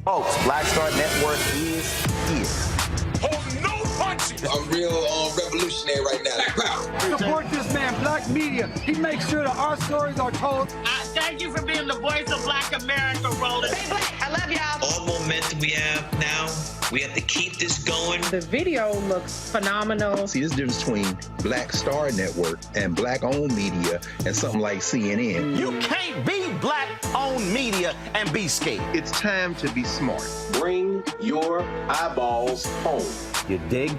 Folks, Black Star Network is here. Hold no punches! I'm real revolutionary right now. Black power. Support this man, Black Media. He makes sure that our stories are told. Thank you for being the voice of Black America, Roland. Stay black. I love y'all. All momentum we have now, we have to keep this going. The video looks phenomenal. See, this difference between Black Star Network and Black-owned media and something like CNN. You can't be Black-owned media and be scared. It's time to be smart. Bring your eyeballs home. You dig?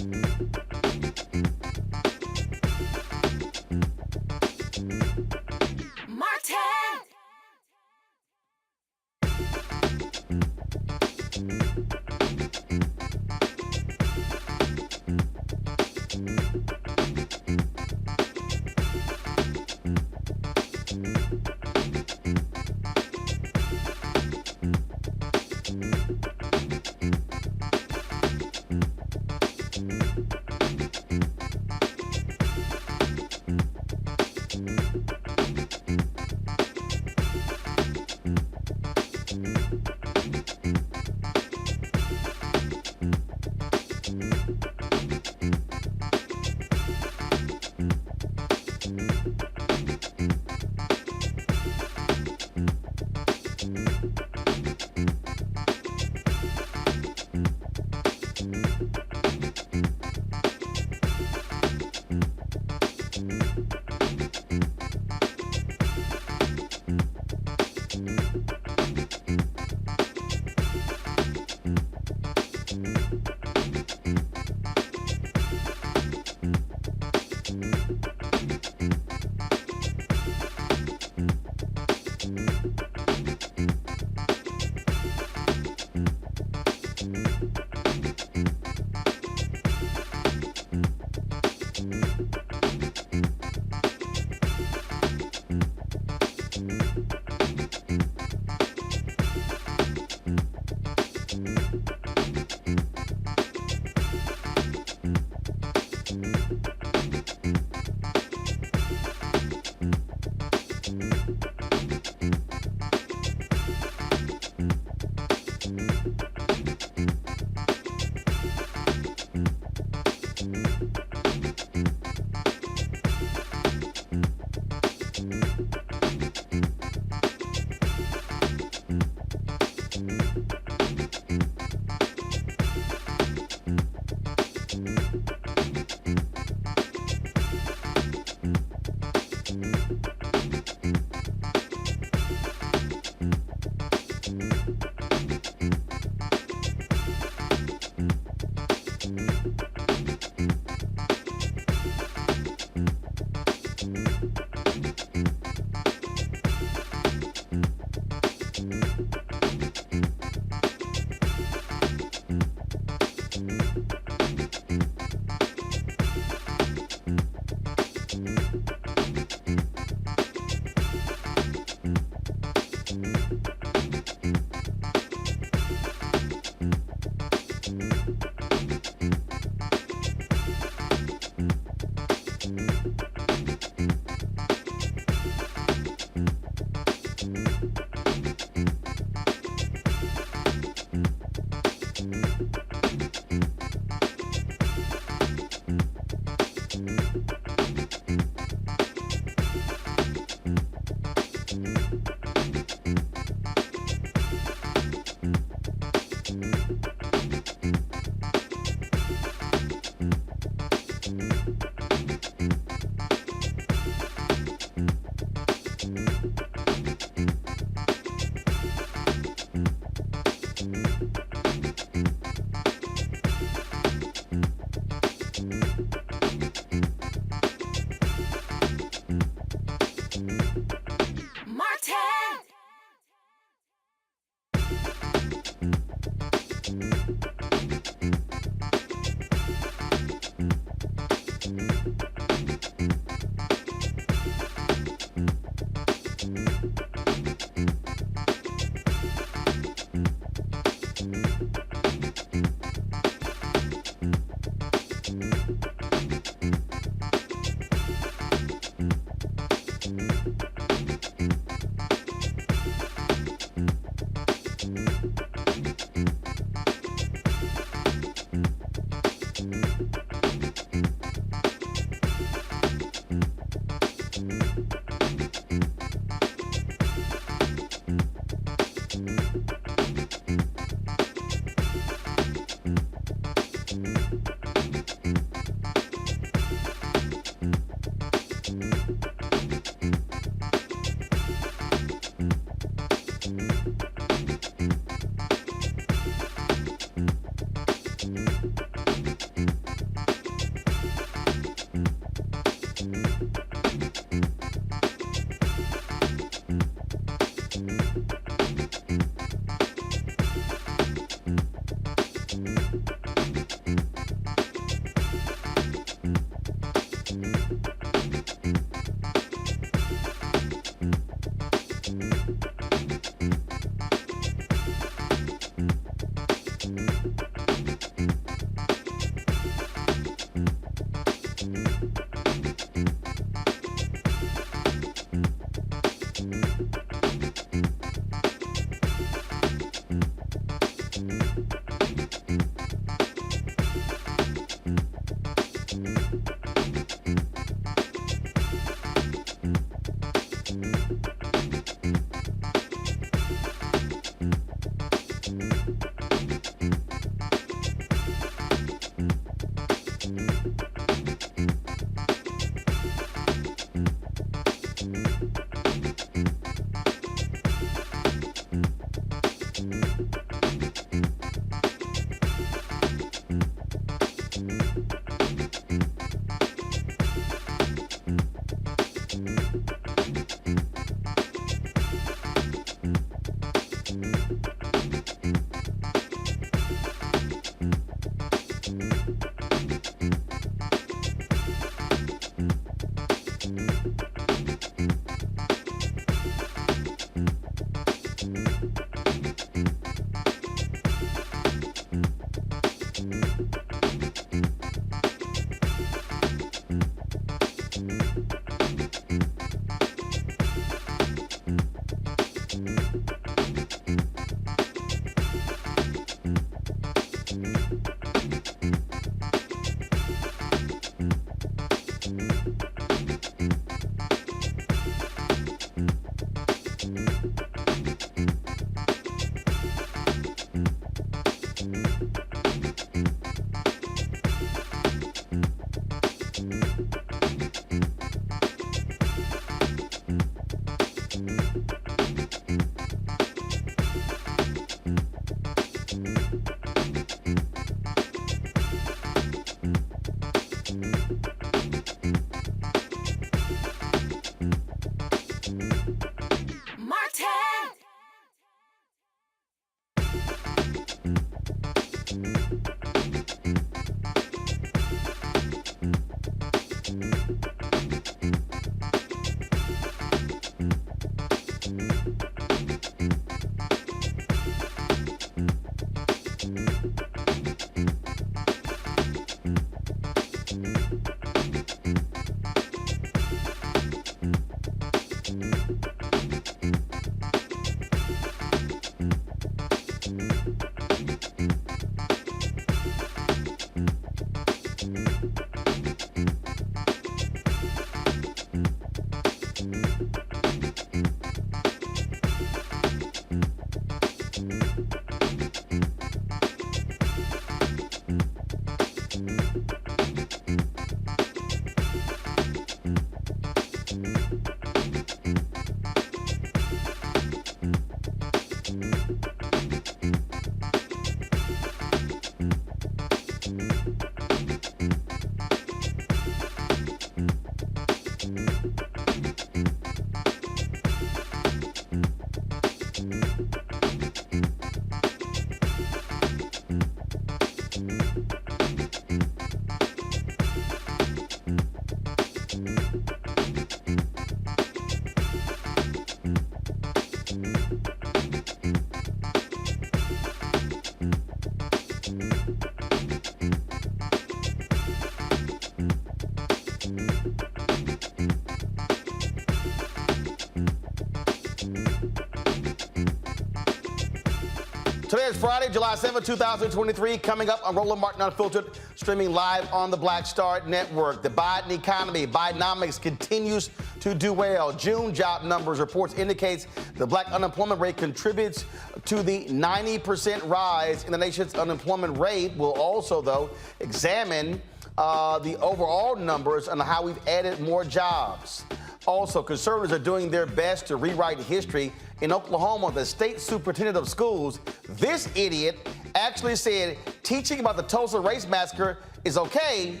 Today is Friday, July 7, 2023. Coming up on Roland Martin Unfiltered, streaming live on the Black Star Network. The Biden economy, Bidenomics continues to do well. June job numbers reports indicates the black unemployment rate contributes to the 90% rise in the nation's unemployment rate. We'll also, though, examine the overall numbers and how we've added more jobs. Also, conservatives are doing their best to rewrite history. In Oklahoma, the state superintendent of schools, this idiot, actually said teaching about the Tulsa Race Massacre is okay,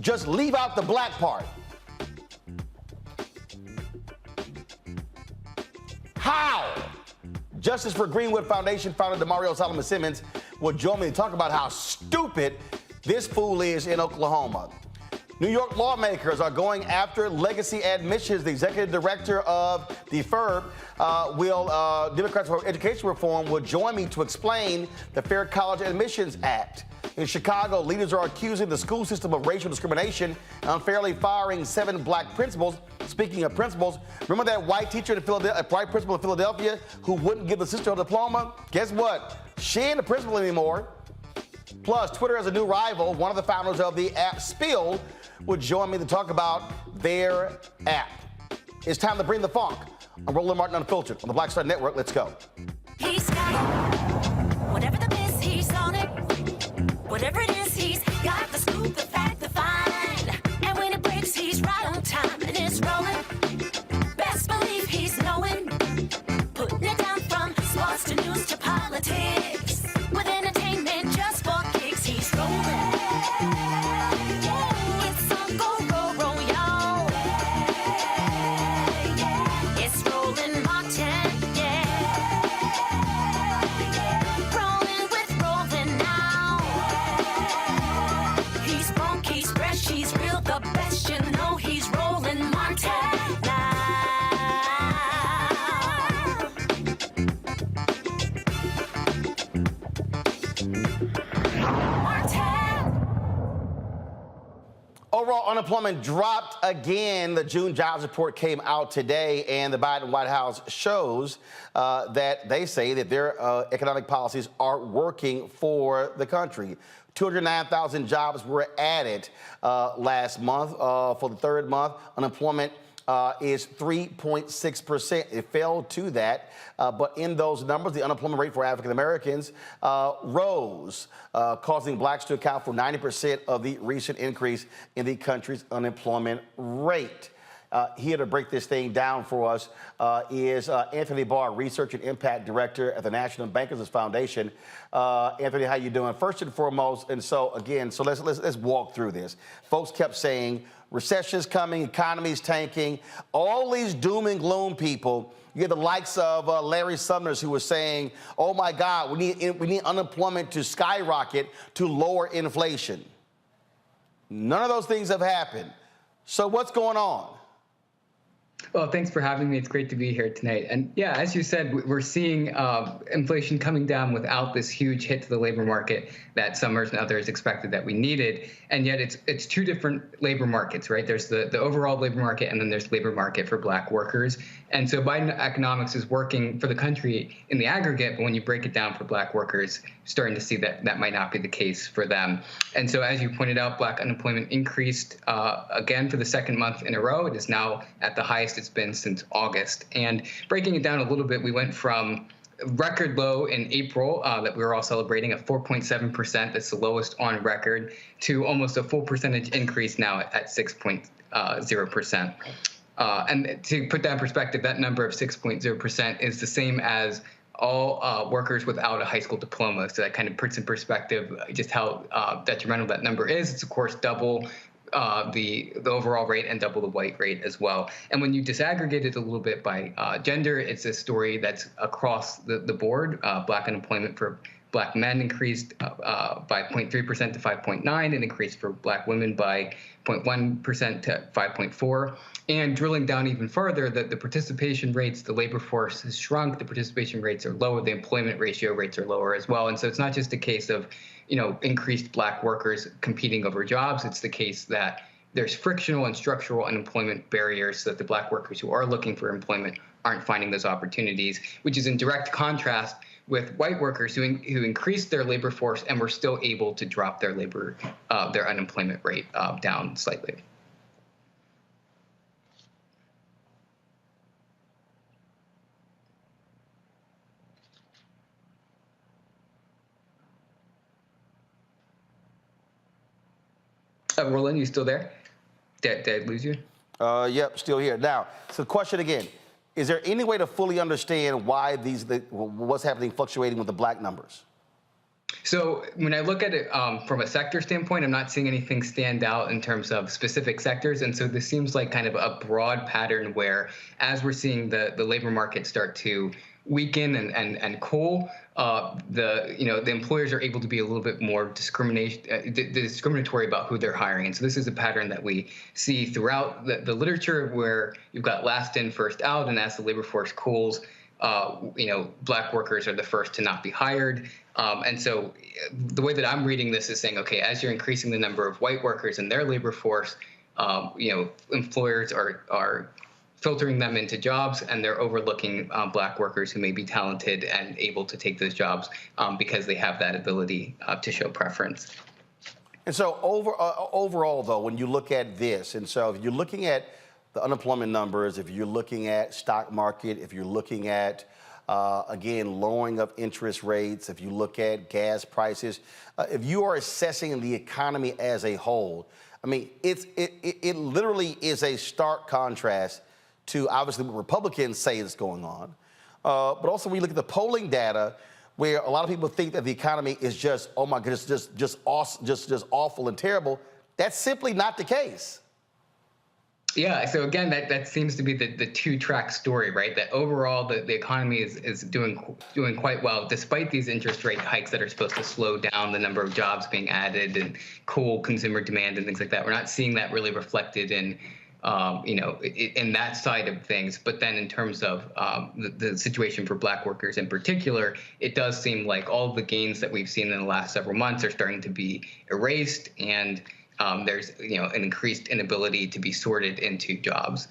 just leave out the black part. How? Justice for Greenwood Foundation founder Damario Solomon-Simmons will join me to talk about how stupid this fool is in Oklahoma. New York lawmakers are going after legacy admissions. The executive director of the FERB, Democrats for Education Reform, will join me to explain the Fair College Admissions Act. In Chicago, leaders are accusing the school system of racial discrimination and unfairly firing 7 black principals. Speaking of principals, remember that white teacher in Philadelphia, white principal in Philadelphia who wouldn't give the sister a diploma? Guess what? She ain't the principal anymore. Plus, Twitter has a new rival. One of the founders of the app, Spill, will join me to talk about their app. It's time to bring the funk. I'm Roland Martin Unfiltered on the Black Star Network. Let's go. He's got it. Whatever the miss, he's on it. Whatever it is, he's got the scoop, the fact, the find. And when it breaks, he's right on time and it's rolling. Best believe he's knowing. Putting it down from sports to news to politics. With entertainment just for kicks, he's rolling. Overall unemployment dropped again. The June jobs report came out today, and the Biden White House shows that they say that their economic policies are working for the country. 209,000 jobs were added last month. For the third month, unemployment is 3.6%. It fell to that, but in those numbers, the unemployment rate for African Americans rose, causing blacks to account for 90% of the recent increase in the country's unemployment rate. Here to break this thing down for us is Anthony Barr, Research and Impact Director at the National Bankers Foundation. Anthony, how you doing? First and foremost, and so again, so let's walk through this. Folks kept saying recession's coming, economy's tanking, all these doom and gloom people. You get the likes of Larry Summers, who was saying, "Oh my God, we need unemployment to skyrocket to lower inflation." None of those things have happened. So what's going on? Well, thanks for having me. It's great to be here tonight. And yeah, as you said, we're seeing inflation coming down without this huge hit to the labor market that Summers and others expected that we needed. And yet it's two different labor markets, right? There's the overall labor market, and then there's labor market for black workers. And so Biden economics is working for the country in the aggregate, but when you break it down for black workers, starting to see that that might not be the case for them. And so as you pointed out, black unemployment increased again for the second month in a row. It is now at the highest it's been since August. And breaking it down a little bit, we went from record low in April that we were all celebrating at 4.7%. That's the lowest on record, to almost a full percentage increase now at 6.0%. And to put that in perspective, that number of 6.0% is the same as all workers without a high school diploma. So that kind of puts in perspective just how detrimental that number is. It's, of course, double the overall rate and double the white rate as well. And when you disaggregate it a little bit by gender, it's a story that's across the board. Black unemployment for black men increased by 0.3% to 5.9, and increased for black women by 0.1% to 5.4. And drilling down even further, the participation rates, the labor force has shrunk, the participation rates are lower, the employment ratio rates are lower as well. And so it's not just a case of, increased black workers competing over jobs. It's the case that there's frictional and structural unemployment barriers so that the black workers who are looking for employment aren't finding those opportunities, which is in direct contrast with white workers who increased their labor force and were still able to drop their their unemployment rate down slightly. Roland, you still there? Did I lose you? Yep, still here. Now, so the question again, is there any way to fully understand why what's happening fluctuating with the black numbers? So when I look at it from a sector standpoint, I'm not seeing anything stand out in terms of specific sectors. And so this seems like kind of a broad pattern where as we're seeing the labor market start to weaken and cool, the employers are able to be a little bit more discriminatory about who they're hiring. And so this is a pattern that we see throughout the literature where you've got last in, first out. And as the labor force cools, black workers are the first to not be hired. And so the way that I'm reading this is saying, okay, as you're increasing the number of white workers in their labor force, employers are filtering them into jobs, and they're overlooking black workers who may be talented and able to take those jobs because they have that ability to show preference. And so overall, though, when you look at this, and so if you're looking at the unemployment numbers, if you're looking at stock market, if you're looking at, again, lowering of interest rates, if you look at gas prices, if you are assessing the economy as a whole, I mean, it literally is a stark contrast to obviously what Republicans say is going on. But also when you look at the polling data, where a lot of people think that the economy is just, oh my goodness, just awful and terrible, that's simply not the case. Yeah, so again, that seems to be the two-track story, right? That overall the economy is doing quite well, despite these interest rate hikes that are supposed to slow down the number of jobs being added and cool consumer demand and things like that. We're not seeing that really reflected in in that side of things. But then in terms of the situation for black workers in particular, it does seem like all of the gains that we've seen in the last several months are starting to be erased, and there's an increased inability to be sorted into jobs.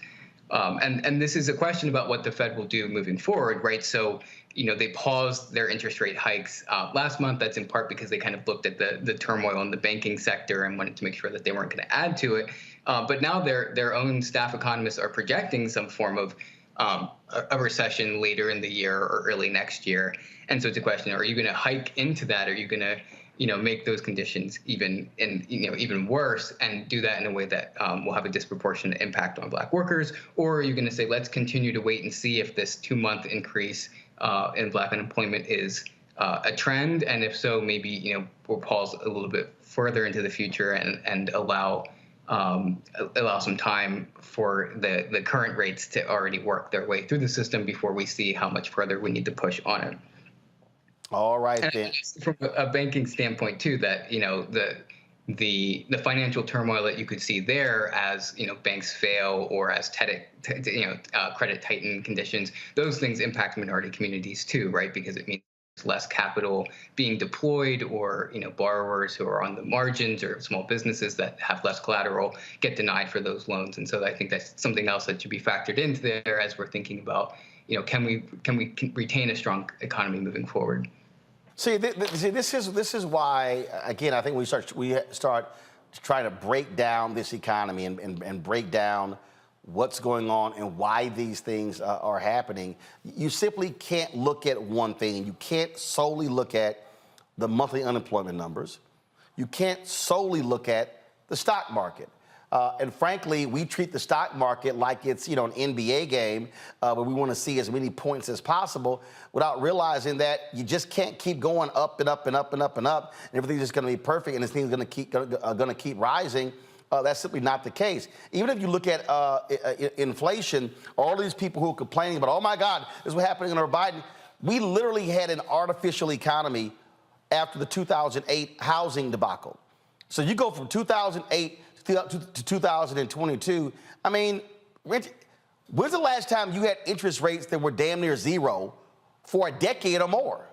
And this is a question about what the Fed will do moving forward, right? So, they paused their interest rate hikes last month. That's in part because they kind of looked at the turmoil in the banking sector and wanted to make sure that they weren't going to add to it. But now their own staff economists are projecting some form of a recession later in the year or early next year. And so it's a question: are you going to hike into that? Are you going to make those conditions even worse, and do that in a way that will have a disproportionate impact on black workers? Or are you going to say, let's continue to wait and see if this 2-month increase in black unemployment is a trend, and if so, maybe we'll pause a little bit further into the future and allow some time for the current rates to already work their way through the system before we see how much further we need to push on it. All right, then. From a banking standpoint too, that the financial turmoil that you could see there as banks fail or as credit tighten conditions, those things impact minority communities too, right? Because it means less capital being deployed, or borrowers who are on the margins or small businesses that have less collateral get denied for those loans. And so I think that's something else that should be factored into there as we're thinking about can we retain a strong economy moving forward. See, this is why, again, I think we start trying to break down this economy and break down what's going on and why these things are happening. You simply can't look at one thing. You can't solely look at the monthly unemployment numbers. You can't solely look at the stock market. And frankly, we treat the stock market like it's, an NBA game where we want to see as many points as possible without realizing that you just can't keep going up and up and up and up and up, and everything's just going to be perfect and this thing's going to keep rising. That's simply not the case. Even if you look at inflation, all these people who are complaining about, oh my God, this is what happening under Biden. We literally had an artificial economy after the 2008 housing debacle. So you go from 2008 to 2022. I mean, when's the last time you had interest rates that were damn near zero for a decade or more?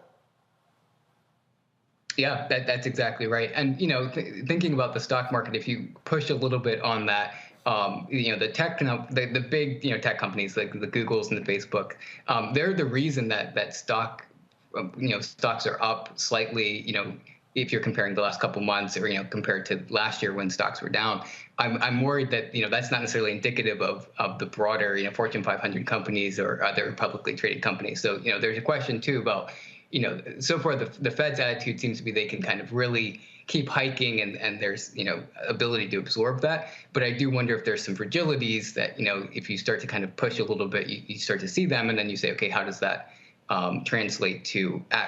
Yeah, that's exactly right. And, thinking about the stock market, if you push a little bit on that, the big, tech companies like the Googles and the Facebook, they're the reason that stock stocks are up slightly, if you're comparing the last couple months or, compared to last year when stocks were down. I'm worried that, that's not necessarily indicative of the broader, Fortune 500 companies or other publicly traded companies. So, there's a question too about, so far the Fed's attitude seems to be they can kind of really keep hiking and there's, ability to absorb that. But I do wonder if there's some fragilities that, if you start to kind of push a little bit, you start to see them and then you say, okay, how does that translate to, a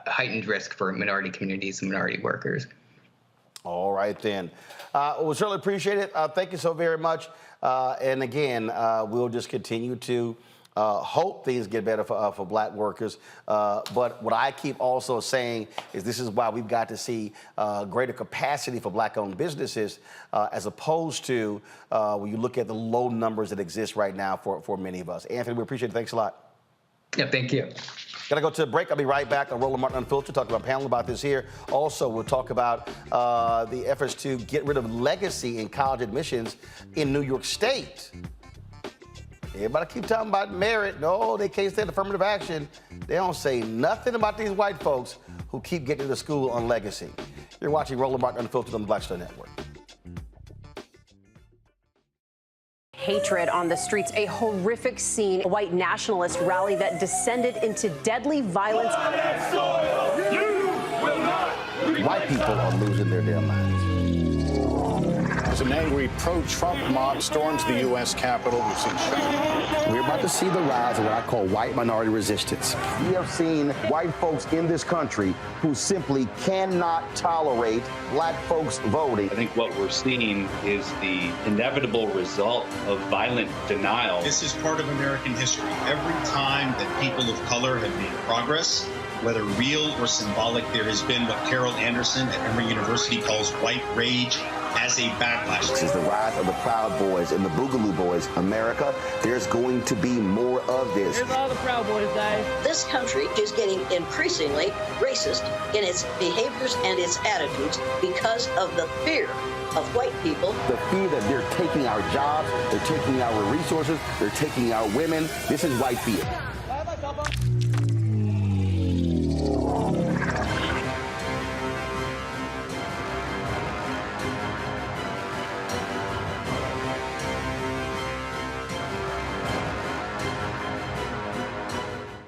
heightened risk for minority communities and minority workers? All right, then. We certainly appreciate it. Thank you so very much. And again, we'll just continue to hope things get better for black workers. But what I keep also saying is this is why we've got to see greater capacity for black-owned businesses as opposed to when you look at the low numbers that exist right now for many of us. Anthony, we appreciate it. Thanks a lot. Yeah, thank you. Got to go to a break. I'll be right back on Roland Martin Unfiltered, talking about a panel about this here. Also, we'll talk about the efforts to get rid of legacy in college admissions in New York State. Everybody keep talking about merit. No, they can't stand affirmative action. They don't say nothing about these white folks who keep getting to school on legacy. You're watching Roland Martin Unfiltered on the Black Star Network. Hatred on the streets, a horrific scene, a white nationalist rally that descended into deadly violence. White people are losing their damn minds. An angry pro-Trump mob storms the U.S. Capitol. We've seen We're about to see the rise of what I call white minority resistance. We have seen white folks in this country who simply cannot tolerate black folks voting. I think what we're seeing is the inevitable result of violent denial. This is part of American history. Every time that people of color have made progress, whether real or symbolic, there has been what Carol Anderson at Emory University calls white rage as a backlash. This is the rise of the Proud Boys and the Boogaloo Boys. America, there's going to be more of this. Here's all the Proud Boys, guys. This country is getting increasingly racist in its behaviors and its attitudes because of the fear of white people. The fear that they're taking our jobs, they're taking our resources, they're taking our women. This is white fear.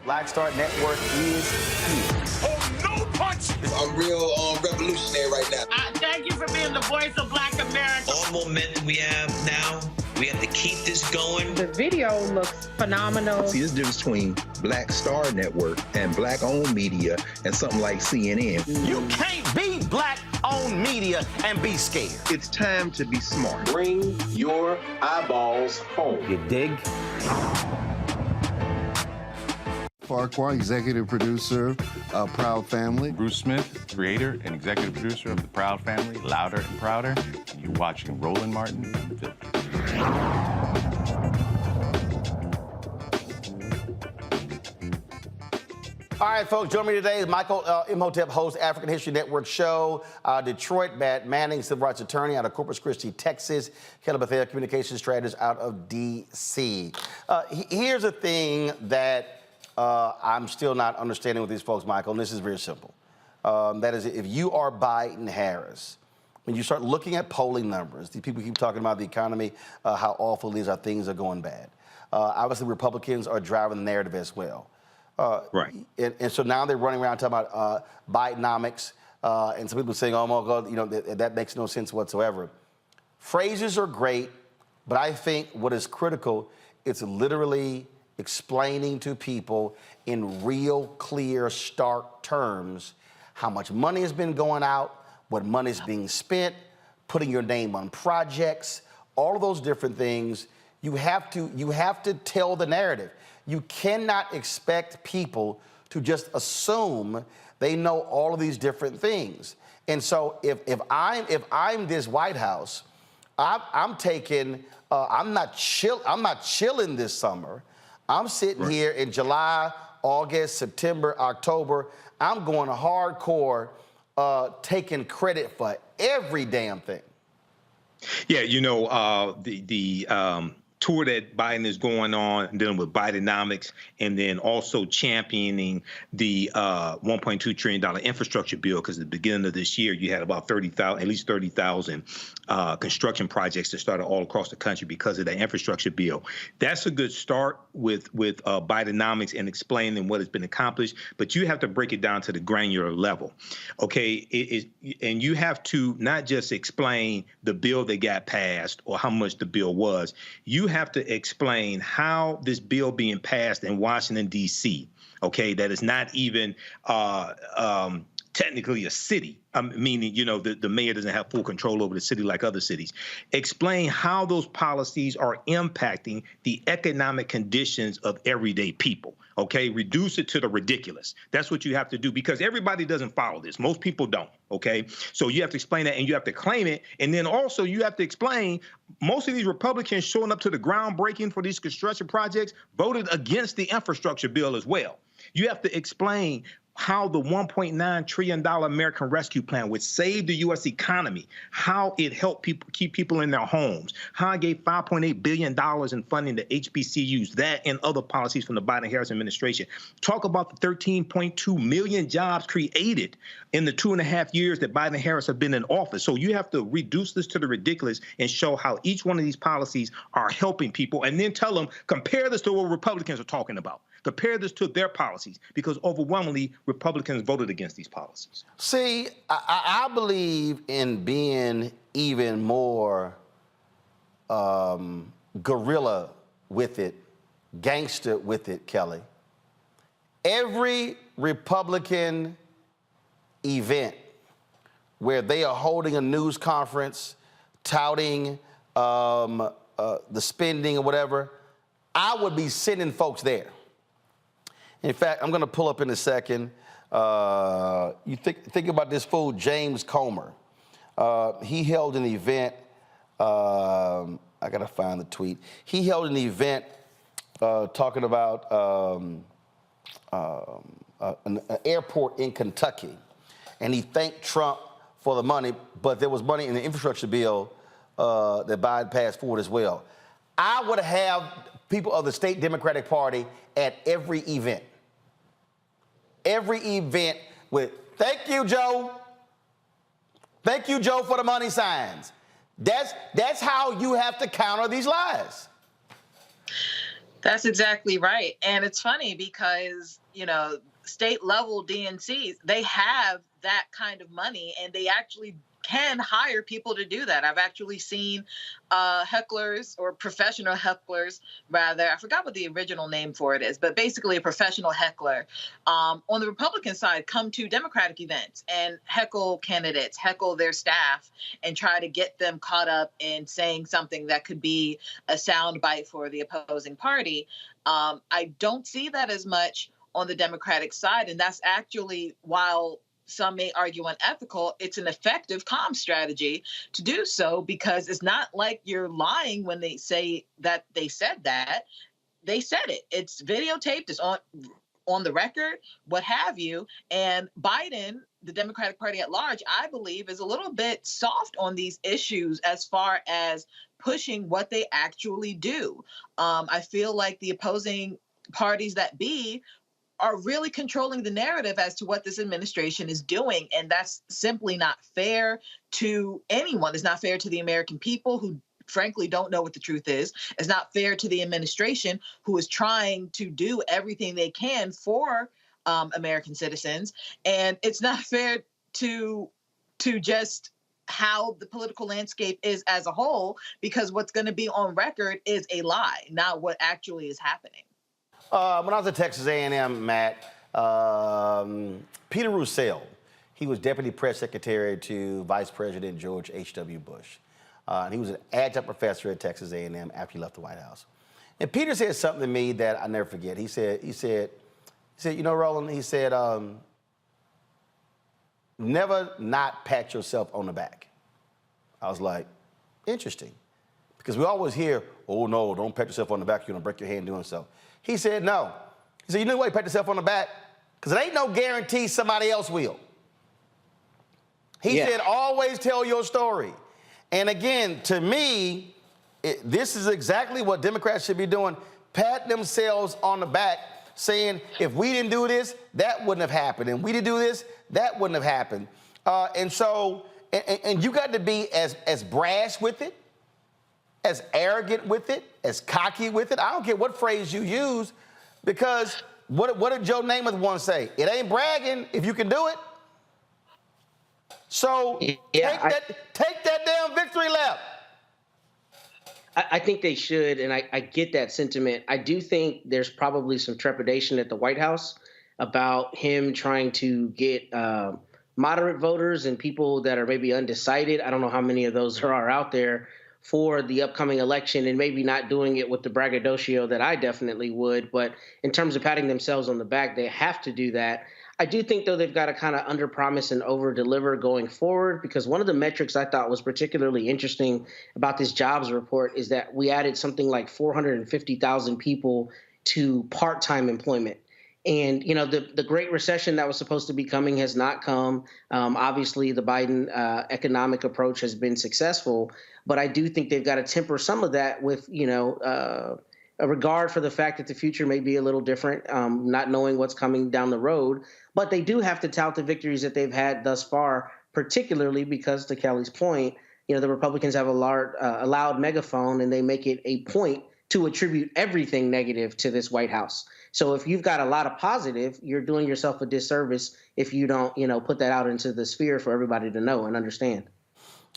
Black Star Network is here. Oh, no punches! I'm real revolutionary right now. Thank you for being the voice of Black America. All momentum we have now, we have to keep this going. The video looks phenomenal. See, there's a difference between Black Star Network and black-owned media and something like CNN. You can't be black-owned media and be scared. It's time to be smart. Bring your eyeballs home. You dig? Farquhar, executive producer of Proud Family. Bruce Smith, creator and executive producer of The Proud Family, Louder and Prouder. And you're watching Roland Martin Unfiltered. All right, folks, join me today is Michael Imhotep, host African History Network show. Detroit, Matt Manning, civil rights attorney out of Corpus Christi, Texas. Kelly Bethel, communications strategist out of D.C. Here's a thing that I'm still not understanding with these folks, Michael, and this is very simple. That is, if you are Biden-Harris, when you start looking at polling numbers, these people keep talking about the economy, how awful it is, how things are going bad. Obviously, Republicans are driving the narrative as well. Right. And so now they're running around talking about Bidenomics, and some people saying, oh, my God, that makes no sense whatsoever. Phrases are great, but I think what is critical, it's literally explaining to people in real, clear, stark terms how much money has been going out, what money is being spent, putting your name on projects, all of those different things. You have to tell the narrative. You cannot expect people to just assume they know all of these different things. And so if I'm this White House, I'm not chilling this summer. I'm sitting here in July, August, September, October. I'm going hardcore, taking credit for every damn thing. Yeah, the tour that Biden is going on, dealing with Bidenomics, and then also championing the $1.2 trillion infrastructure bill, because at the beginning of this year, you had about 30,000, at least 30,000 construction projects that started all across the country because of the infrastructure bill. That's a good start with Bidenomics and explaining what has been accomplished, but you have to break it down to the granular level, okay? And you have to not just explain the bill that got passed or how much the bill was. You have to explain how this bill being passed in Washington, D.C., okay, that is not even technically a city, meaning, you know, the mayor doesn't have full control over the city like other cities. Explain how those policies are impacting the economic conditions of everyday people, okay? Reduce it to the ridiculous. That's what you have to do, because everybody doesn't follow this. Most people don't, okay? So you have to explain that, and you have to claim it. And then also you have to explain most of these Republicans showing up to the groundbreaking for these construction projects voted against the infrastructure bill as well. You have to explain how the $1.9 trillion American Rescue Plan, which saved the U.S. economy, how it helped people keep people in their homes, how it gave $5.8 billion in funding to HBCUs, that and other policies from the Biden-Harris administration. Talk about the 13.2 million jobs created in the 2.5 years that Biden and Harris have been in office. So you have to reduce this to the ridiculous and show how each one of these policies are helping people, and then tell them, compare this to what Republicans are talking about. Compare this to their policies, because overwhelmingly Republicans voted against these policies. See, I believe in being even more guerrilla with it, gangster with it, Kelly. Every Republican event where they are holding a news conference touting the spending or whatever, I would be sending folks there. In fact, I'm going to pull up in a second. You think about this fool, James Comer. He held an event. I got to find the tweet. He held an event talking about an airport in Kentucky. And he thanked Trump for the money, but there was money in the infrastructure bill that Biden passed forward as well. I would have people of the state Democratic Party at every event. Every event with, thank you, Joe. Thank you, Joe, for the money signs. That's how you have to counter these lies. That's exactly right. And it's funny because, you know, state level DNCs, they have that kind of money, and they actually can hire people to do that. I've actually seen hecklers, or professional hecklers, rather. I forgot what the original name for it is, but basically a professional heckler on the Republican side come to Democratic events and heckle candidates, heckle their staff, and try to get them caught up in saying something that could be a soundbite for the opposing party. I don't see that as much on the Democratic side, and that's actually, while some may argue unethical, it's an effective comm strategy to do so, because it's not like you're lying when they say that they said that. They said it. It's videotaped. It's on the record, what have you. And Biden, the Democratic Party at large, I believe, is a little bit soft on these issues as far as pushing what they actually do. I feel like the opposing parties that be are really controlling the narrative as to what this administration is doing. And that's simply not fair to anyone. It's not fair to the American people, who frankly don't know what the truth is. It's not fair to the administration, who is trying to do everything they can for American citizens. And it's not fair to just how the political landscape is as a whole, because what's going to be on record is a lie, not what actually is happening. When I was at Texas A&M, Matt, Peter Roussel, he was deputy press secretary to Vice President George H.W. Bush. And he was an adjunct professor at Texas A&M after he left the White House. And Peter said something to me that I never forget. He said, you know, Roland, he said, never not pat yourself on the back. I was like, interesting. Because we always hear, oh, no, don't pat yourself on the back. You're going to break your hand doing so. He said, no. He said, you know why you pat yourself on the back? Because it ain't no guarantee somebody else will. He said, always tell your story. And again, to me, this is exactly what Democrats should be doing, patting themselves on the back, saying, if we didn't do this, that wouldn't have happened. And we didn't do this, that wouldn't have happened. And you got to be as brash with it, as arrogant with it, as cocky with it. I don't care what phrase you use, because what did Joe Namath once say? It ain't bragging if you can do it. So take that damn victory lap. I think they should, and I get that sentiment. I do think there's probably some trepidation at the White House about him trying to get moderate voters and people that are maybe undecided. I don't know how many of those are out there for the upcoming election, and maybe not doing it with the braggadocio that I definitely would. But in terms of patting themselves on the back, they have to do that. I do think, though, they've got to kind of under-promise and over-deliver going forward, because one of the metrics I thought was particularly interesting about this jobs report is that we added something like 450,000 people to part-time employment. And, you know, the Great Recession that was supposed to be coming has not come. Obviously, the Biden economic approach has been successful, but I do think they've got to temper some of that with, you know, a regard for the fact that the future may be a little different, not knowing what's coming down the road. But they do have to tout the victories that they've had thus far, particularly because, to Kelly's point, you know, the Republicans have a loud megaphone, and they make it a point to attribute everything negative to this White House. So if you've got a lot of positive, you're doing yourself a disservice if you don't, you know, put that out into the sphere for everybody to know and understand.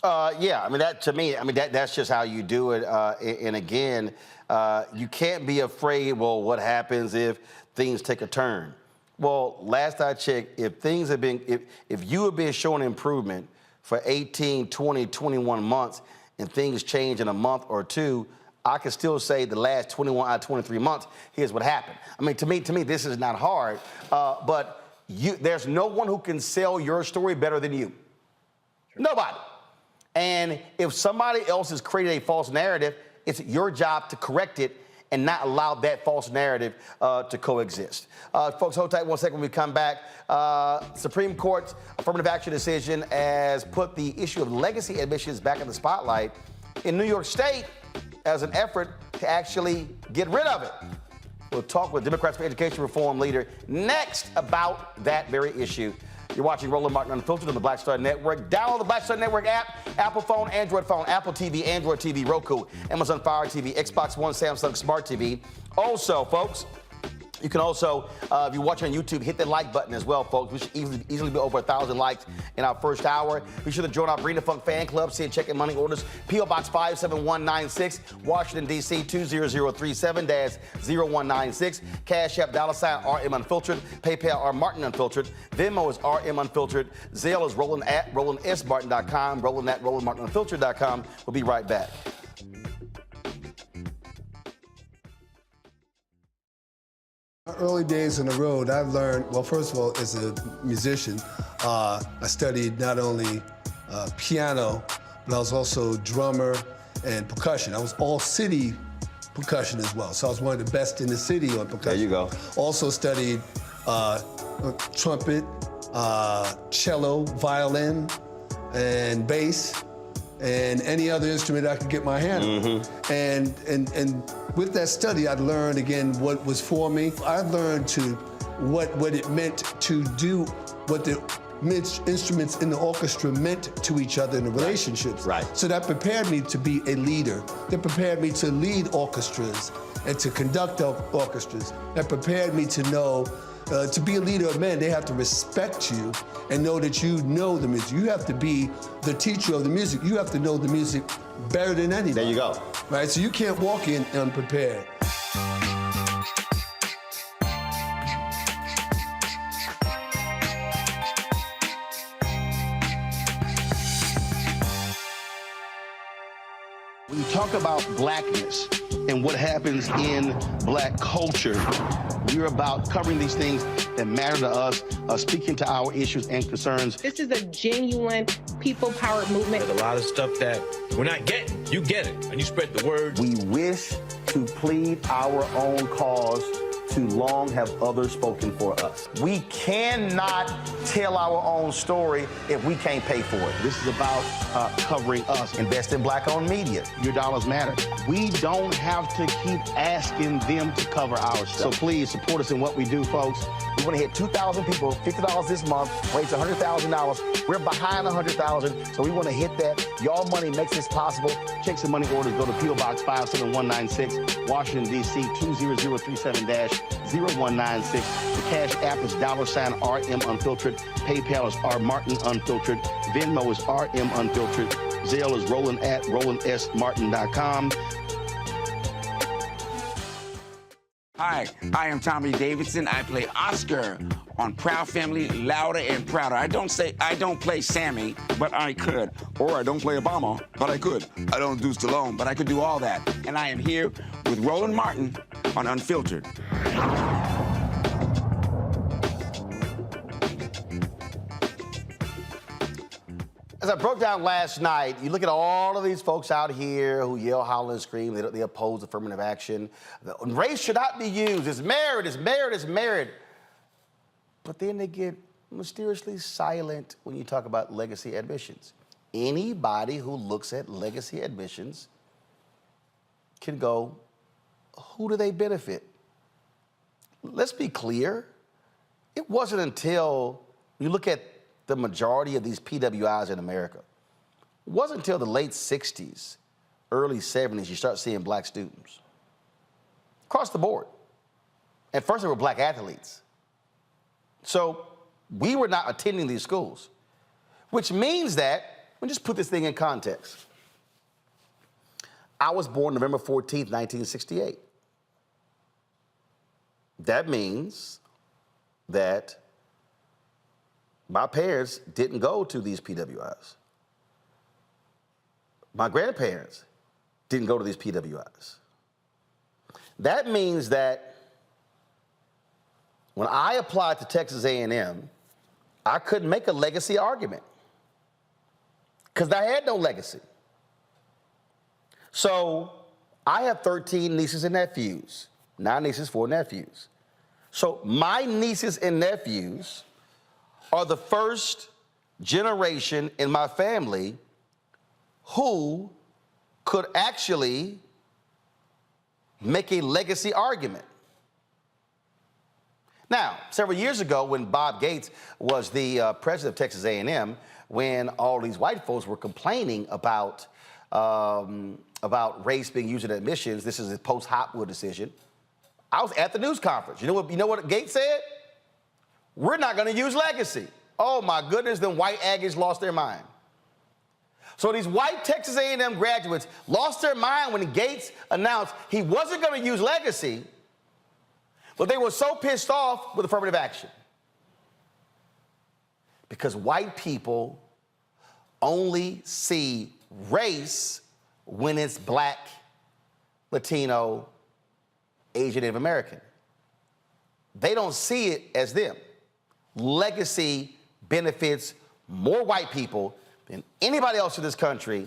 Yeah, I mean, that to me, I mean, that's just how you do it. And again, you can't be afraid, well, what happens if things take a turn? Well, last I checked, if things have been, if you have been showing improvement for 18, 20, 21 months and things change in a month or two, I can still say the last 21 out of 23 months, here's what happened. I mean, to me, this is not hard, but there's no one who can sell your story better than you. Nobody. And if somebody else has created a false narrative, it's your job to correct it and not allow that false narrative to coexist. Folks, hold tight 1 second when we come back. Supreme Court's affirmative action decision has put the issue of legacy admissions back in the spotlight in New York State as an effort to actually get rid of it. We'll talk with Democrats for Education Reform leader next about that very issue. You're watching Roland Martin Unfiltered on the Black Star Network. Download the Black Star Network app, Apple phone, Android phone, Apple TV, Android TV, Roku, Amazon Fire TV, Xbox One, Samsung Smart TV. Also, folks, you can also, if you're watching on YouTube, hit the like button as well, folks. We should easily be over 1,000 likes in our first hour. Be sure to join our Bring the Funk fan club, send check and money orders. P.O. Box 57196, Washington, D.C. 20037-0196. Cash App, $RM Unfiltered. PayPal, R Martin Unfiltered. Venmo is RM Unfiltered. Zelle is Roland at RolandSMartin.com. Roland at RolandMartinUnfiltered.com. We'll be right back. Early days on the road, I've learned, well, first of all, as a musician, I studied not only piano, but I was also drummer and percussion. I was all city percussion as well. So I was one of the best in the city on percussion. There you go. Also studied trumpet, cello, violin, and bass, and any other instrument I could get my hand on. And with that study, I'd learned again what was for me. I learned what it meant to do what the instruments in the orchestra meant to each other in the relationships. Right. So that prepared me to be a leader. That prepared me to lead orchestras and to conduct orchestras. That prepared me to know to be a leader of men, they have to respect you and know that you know the music. You have to be the teacher of the music. You have to know the music better than anybody. There you go. Right, so you can't walk in unprepared. When you talk about blackness and what happens in black culture, we're about covering these things that matter to us, speaking to our issues and concerns. This is a genuine people-powered movement. There's a lot of stuff that we're not getting. You get it, and you spread the word. We wish to plead our own cause too long have others spoken for us. We cannot tell our own story if we can't pay for it. This is about covering us. Invest in black-owned media. Your dollars matter. We don't have to keep asking them to cover our stuff. So please support us in what we do, folks. We want to hit 2,000 people, $50 this month, raise $100,000. We're behind $100,000, so we want to hit that. Y'all money makes this possible. Check some money orders. Go to P.O. Box 57196, Washington, D.C. 20037-0196. The Cash App is $RM Unfiltered. PayPal is R Martin Unfiltered. Venmo is RM Unfiltered. Zelle is Roland at RolandSMartin.com. Hi, I am Tommy Davidson. I play Oscar on Proud Family, Louder and Prouder. I don't play Sammy, but I could. Or I don't play Obama, but I could. I don't do Stallone, but I could do all that. And I am here with Roland Martin on Unfiltered. As I broke down last night, you look at all of these folks out here who yell, holler, and scream. They oppose affirmative action. Race should not be used. It's merit, it's merit, it's merit. But then they get mysteriously silent when you talk about legacy admissions. Anybody who looks at legacy admissions can go, who do they benefit? Let's be clear. It wasn't until you look at the majority of these PWIs in America, it wasn't until the late 60s, early 70s, you start seeing black students across the board. At first, they were black athletes. So we were not attending these schools, which means that, let me just put this thing in context. I was born November 14th, 1968. That means that my parents didn't go to these PWIs. My grandparents didn't go to these PWIs. That means that when I applied to Texas A&M, I couldn't make a legacy argument because I had no legacy. So I have 13 nieces and nephews, 9 nieces, 4 nephews. So my nieces and nephews are the first generation in my family who could actually make a legacy argument. Now, several years ago, when Bob Gates was the president of Texas A&M, when all these white folks were complaining about race being used in admissions, this is a post-Hopwood decision, I was at the news conference. You know what Gates said? We're not going to use legacy. Oh, my goodness, then white Aggies lost their mind. So these white Texas A&M graduates lost their mind when Gates announced he wasn't going to use legacy, but they were so pissed off with affirmative action. Because white people only see race when it's black, Latino, Asian, Native American. They don't see it as them. Legacy benefits more white people than anybody else in this country,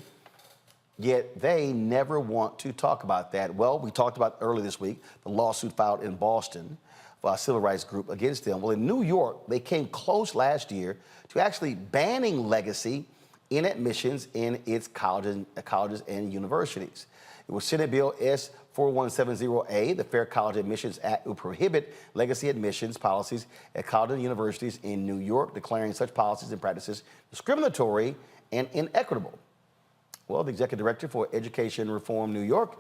yet they never want to talk about that. Well, we talked about earlier this week the lawsuit filed in Boston by a civil rights group against them. Well, in New York, they came close last year to actually banning legacy in admissions in its colleges and universities. It was Senate Bill S4170A, the Fair College Admissions Act, will prohibit legacy admissions policies at colleges and universities in New York, declaring such policies and practices discriminatory and inequitable. Well, the Executive Director for Education Reform New York,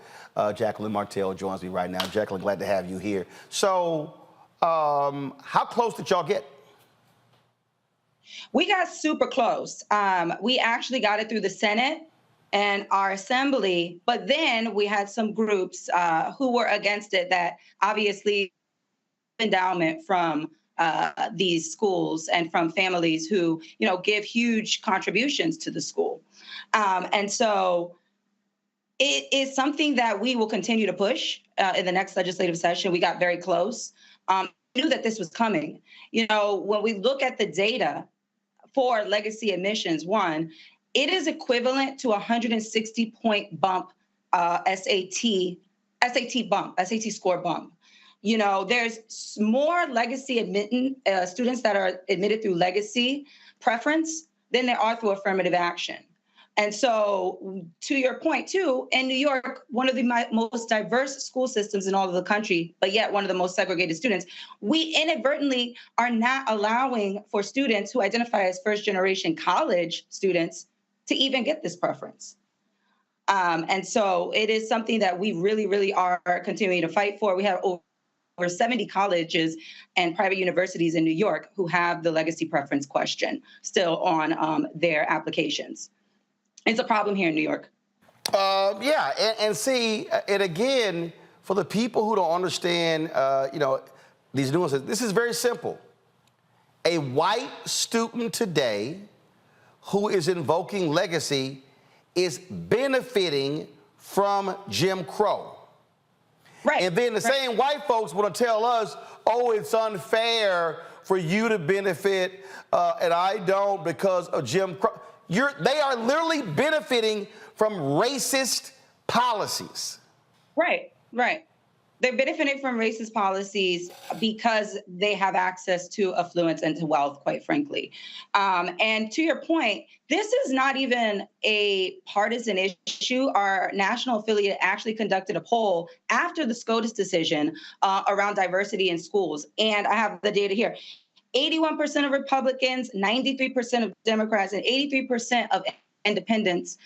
Jacqueline Martell, joins me right now. Jacqueline, glad to have you here. So, how close did y'all get? We got super close. We actually got it through the Senate and our assembly, but then we had some groups who were against it that obviously endowment from these schools and from families who, give huge contributions to the school. And so it is something that we will continue to push in the next legislative session. We got very close. We knew that this was coming. When we look at the data for legacy admissions, one, it is equivalent to a 160-point bump, SAT score bump. You know, there's more legacy students that are admitted through legacy preference than there are through affirmative action. And so, to your point, too, in New York, one of the most diverse school systems in all of the country, but yet one of the most segregated students, we inadvertently are not allowing for students who identify as first-generation college students to even get this preference. And so it is something that we really, really are continuing to fight for. We have over 70 colleges and private universities in New York who have the legacy preference question still on their applications. It's a problem here in New York. Yeah, and see, and again, for the people who don't understand, these nuances, this is very simple. A white student today who is invoking legacy is benefiting from Jim Crow. Right. And then the same white folks want to tell us, oh, it's unfair for you to benefit and I don't because of Jim Crow. They are literally benefiting from racist policies. Right, right. They're benefiting from racist policies because they have access to affluence and to wealth, quite frankly. And to your point, this is not even a partisan issue. Our national affiliate actually conducted a poll after the SCOTUS decision around diversity in schools. And I have the data here. 81% of Republicans, 93% of Democrats, and 83% of independents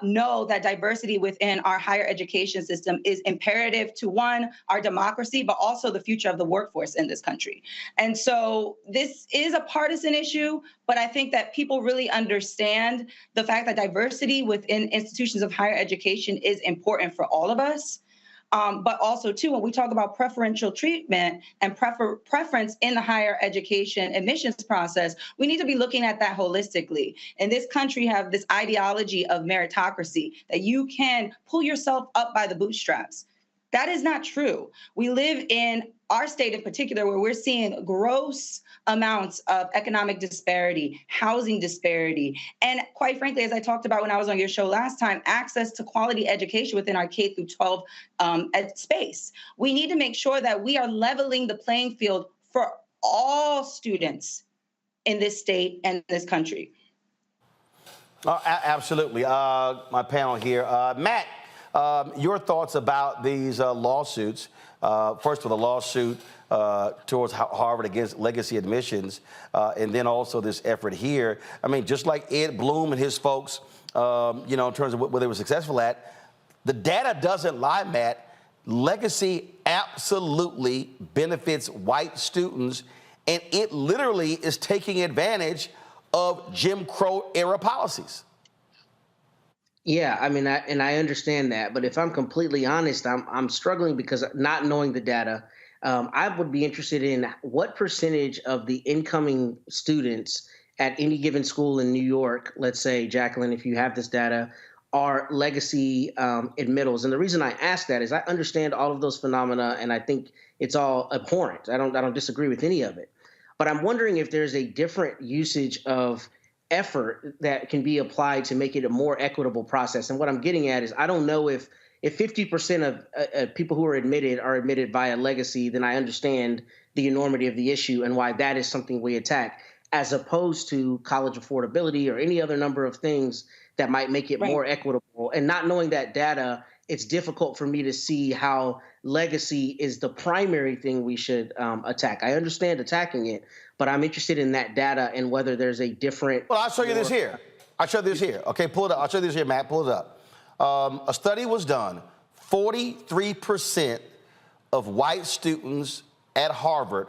know that diversity within our higher education system is imperative to, one, our democracy, but also the future of the workforce in this country. And so this is a partisan issue, but I think that people really understand the fact that diversity within institutions of higher education is important for all of us. But also, too, when we talk about preferential treatment and preference in the higher education admissions process, we need to be looking at that holistically. In this country, have this ideology of meritocracy, that you can pull yourself up by the bootstraps. That is not true. We live in our state in particular where we're seeing gross amounts of economic disparity, housing disparity, and quite frankly, as I talked about when I was on your show last time, access to quality education within our K through 12 space. We need to make sure that we are leveling the playing field for all students in this state and this country. Absolutely. My panel here. Matt, your thoughts about these lawsuits. First, with a lawsuit towards Harvard against legacy admissions, and then also this effort here. I mean, just like Ed Bloom and his folks, in terms of what they were successful at, the data doesn't lie, Matt. Legacy absolutely benefits white students, and it literally is taking advantage of Jim Crow era policies. Yeah, I mean, I understand that, but if I'm completely honest, I'm struggling because not knowing the data, I would be interested in what percentage of the incoming students at any given school in New York, let's say, Jacqueline, if you have this data, are legacy admittals. And the reason I ask that is I understand all of those phenomena, and I think it's all abhorrent. I don't disagree with any of it. But I'm wondering if there's a different usage of effort that can be applied to make it a more equitable process. And what I'm getting at is I don't know if 50% of people who are admitted via legacy, then I understand the enormity of the issue and why that is something we attack, as opposed to college affordability or any other number of things that might make it more equitable. And not knowing that data, it's difficult for me to see how legacy is the primary thing we should attack. I understand attacking it, but I'm interested in that data and whether there's a different... Well, I'll show you this here. I'll show this here. Okay, pull it up. I'll show you this here, Matt. Pull it up. A study was done. 43% of white students at Harvard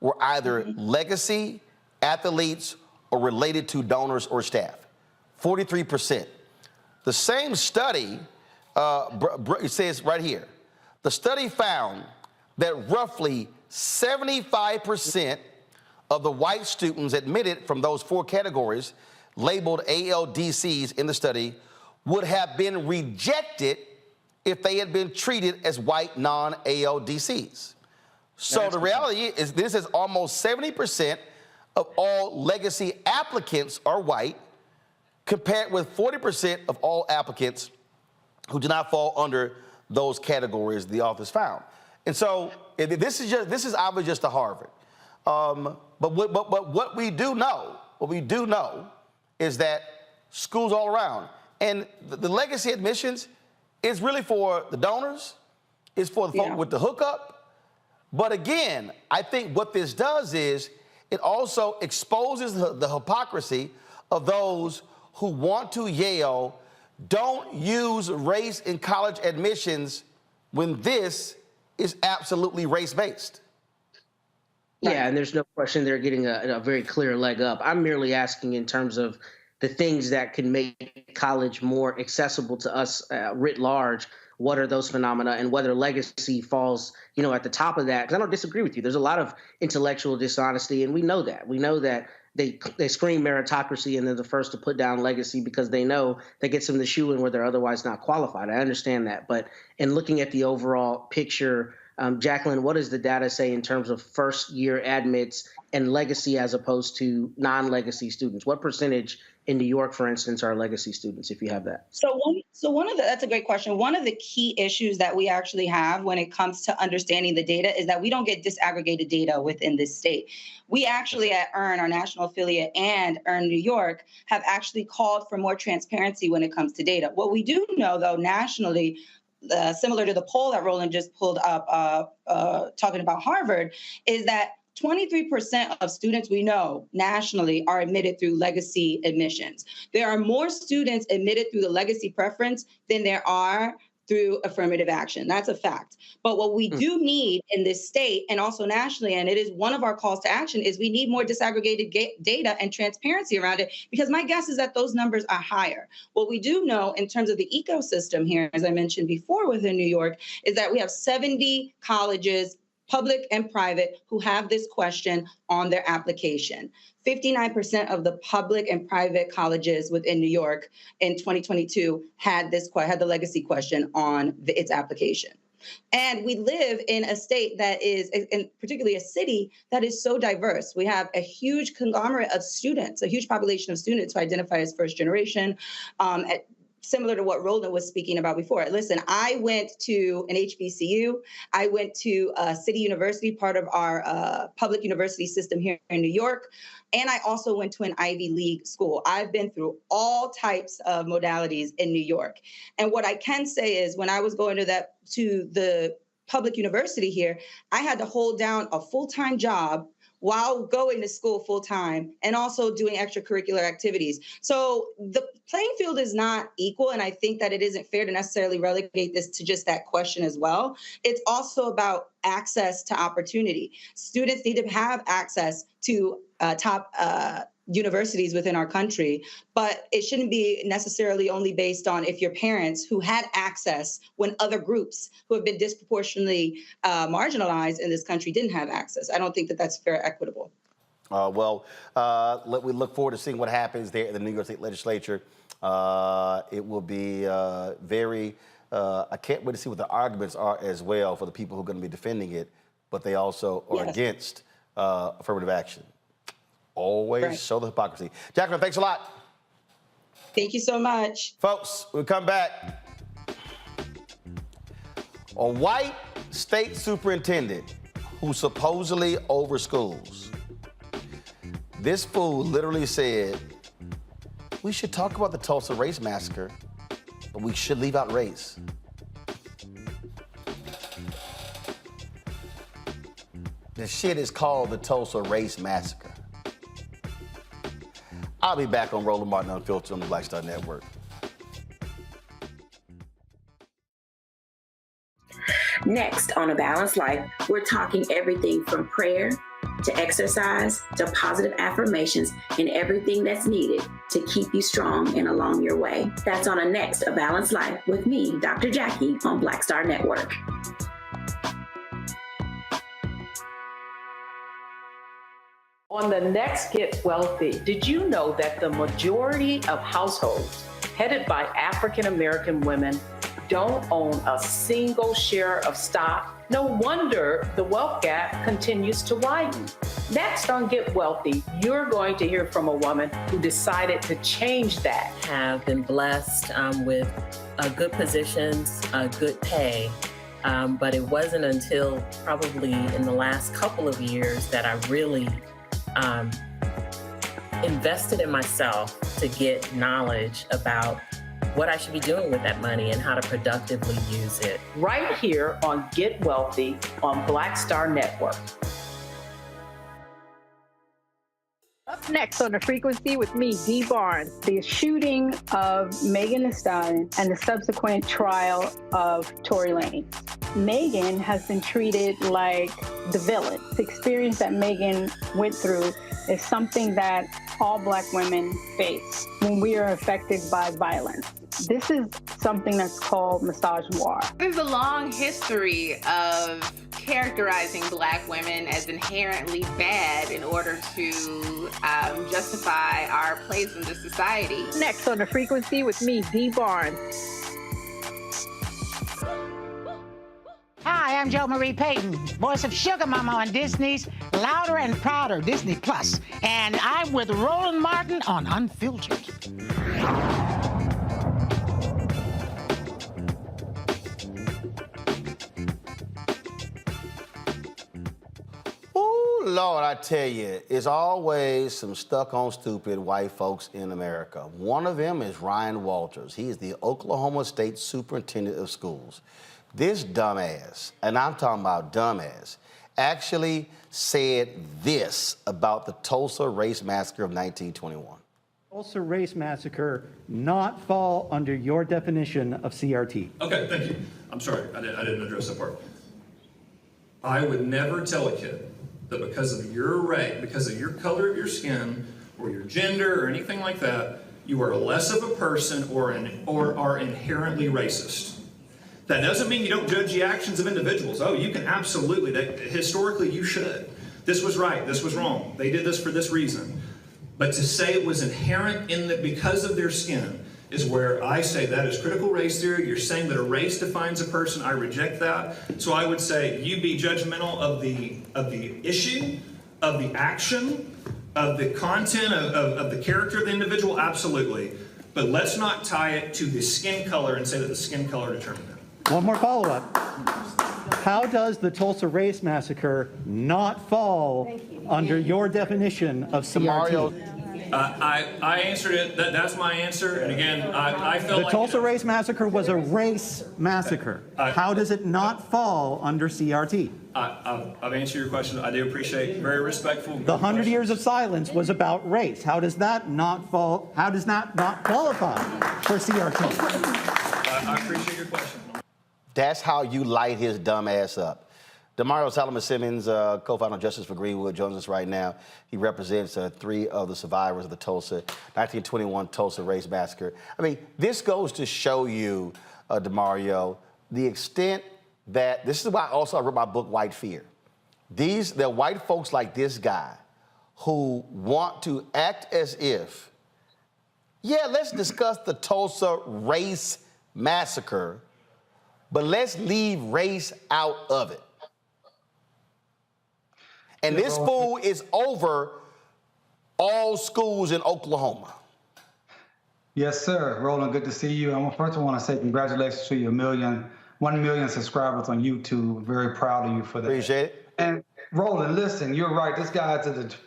were either legacy, athletes, or related to donors or staff. 43%. The same study, it says right here, the study found that roughly 75% of the white students admitted from those four categories labeled ALDCs in the study would have been rejected if they had been treated as white non-ALDCs. So the reality is this is almost 70% of all legacy applicants are white, compared with 40% of all applicants who do not fall under those categories the authors found. And so this is obviously just a Harvard. But what we do know is that schools all around, and the legacy admissions is really for the donors, is for the folk with the hookup. But again, I think what this does is it also exposes the hypocrisy of those who want to yell, don't use race in college admissions when this is absolutely race-based. Yeah, and there's no question they're getting a very clear leg up. I'm merely asking in terms of the things that can make college more accessible to us writ large. What are those phenomena, and whether legacy falls, at the top of that? Because I don't disagree with you. There's a lot of intellectual dishonesty, and we know that. We know that they scream meritocracy, and they're the first to put down legacy because they know that gets them the shoe in where they're otherwise not qualified. I understand that, but in looking at the overall picture, Jacqueline, what does the data say in terms of first-year admits and legacy as opposed to non-legacy students? What percentage in New York, for instance, are legacy students, if you have that? That's a great question. One of the key issues that we actually have when it comes to understanding the data is that we don't get disaggregated data within this state. We actually at EARN, our national affiliate, and EARN New York have actually called for more transparency when it comes to data. What we do know, though, nationally, similar to the poll that Roland just pulled up talking about Harvard, is that 23% of students we know nationally are admitted through legacy admissions. There are more students admitted through the legacy preference than there are through affirmative action. That's a fact. But what we do need in this state and also nationally, and it is one of our calls to action, is we need more disaggregated data and transparency around it, because my guess is that those numbers are higher. What we do know in terms of the ecosystem here, as I mentioned before within New York, is that we have 70 colleges, public and private, who have this question on their application. 59% of the public and private colleges within New York in 2022 had the legacy question on its application. And we live in a state that is, and particularly a city that is so diverse. We have a huge conglomerate of students, a huge population of students who identify as first generation, similar to what Roland was speaking about before. Listen, I went to an HBCU. I went to City University, part of our public university system here in New York. And I also went to an Ivy League school. I've been through all types of modalities in New York. And what I can say is when I was going to the public university here, I had to hold down a full-time job while going to school full-time and also doing extracurricular activities. So the playing field is not equal, and I think that it isn't fair to necessarily relegate this to just that question as well. It's also about access to opportunity. Students need to have access to top universities within our country, but it shouldn't be necessarily only based on if your parents who had access when other groups who have been disproportionately marginalized in this country didn't have access. I don't think that that's fair, equitable. We look forward to seeing what happens there in the New York State Legislature. It will be very, I can't wait to see what the arguments are as well for the people who are going to be defending it, but they also are against affirmative action. Always show the hypocrisy. Jacqueline, thanks a lot. Thank you so much. Folks, we'll come back. A white state superintendent who supposedly overschools. This fool literally said, we should talk about the Tulsa Race Massacre, but we should leave out race. The shit is called the Tulsa Race Massacre. I'll be back on Roland Martin Unfiltered on the Black Star Network. Next on A Balanced Life, we're talking everything from prayer to exercise to positive affirmations and everything that's needed to keep you strong and along your way. That's on a next A Balanced Life with me, Dr. Jackie, on Black Star Network. On the next Get Wealthy, did you know that the majority of households headed by African American women don't own a single share of stock? No wonder the wealth gap continues to widen. Next on Get Wealthy, you're going to hear from a woman who decided to change that. Have been blessed with good positions, good pay, But it wasn't until probably in the last couple of years that I really invested in myself to get knowledge about what I should be doing with that money and how to productively use it. Right here on Get Wealthy on Black Star Network. Up next on The Frequency with me, Dee Barnes, the shooting of Megan Thee Stallion and the subsequent trial of Tory Lanez. Megan has been treated like the villain. The experience that Megan went through is something that all Black women face when we are affected by violence. This is something that's called misogynoir. There's a long history of characterizing Black women as inherently bad in order to justify our place in the society. Next on The Frequency with me, Dee Barnes. Hi, I'm Jo Marie Payton, voice of Sugar Mama on Disney's Louder and Prouder Disney Plus, and I'm with Roland Martin on Unfiltered. Lord, I tell you, it's always some stuck-on stupid white folks in America. One of them is Ryan Walters. He is the Oklahoma State Superintendent of Schools. This dumbass, and I'm talking about dumbass, actually said this about the Tulsa Race Massacre of 1921. Tulsa Race Massacre not fall under your definition of CRT. Okay, thank you. I'm sorry, I didn't address that part. I would never tell a kid that because of your race, because of your color of your skin, or your gender, or anything like that, you are less of a person or are inherently racist. That doesn't mean you don't judge the actions of individuals. Oh, you can absolutely, historically you should. This was right, this was wrong. They did this for this reason. But to say it was inherent in that because of their skin is where I say that is critical race theory. You're saying that a race defines a person. I reject that. So I would say you be judgmental of the issue, of the action, of the content, of the character of the individual, absolutely. But let's not tie it to the skin color and say that the skin color determined it. One more follow-up. How does the Tulsa Race Massacre not fall under your definition of CRT? I answered it. That's my answer. And again, I felt the Tulsa Race Massacre was a race massacre. How does it not fall under CRT? I've answered your question. I do appreciate very respectful. The 100 years of silence was about race. How does that not fall? How does that not qualify for CRT? I appreciate your question. That's how you light his dumb ass up. Damario Solomon-Simmons, co-founder of Justice for Greenwood, joins us right now. He represents 3 of the survivors of the 1921 Tulsa Race Massacre. I mean, this goes to show you, Damario, the extent that, this is why also I wrote my book, White Fear. They're white folks like this guy who want to act as if, yeah, let's discuss the Tulsa Race Massacre, but let's leave race out of it. And this fool is over all schools in Oklahoma. Yes, sir. Roland, good to see you. First, I want to say congratulations to your 1 million subscribers on YouTube. I'm very proud of you for that. Appreciate it. And Roland, listen, you're right. This guy's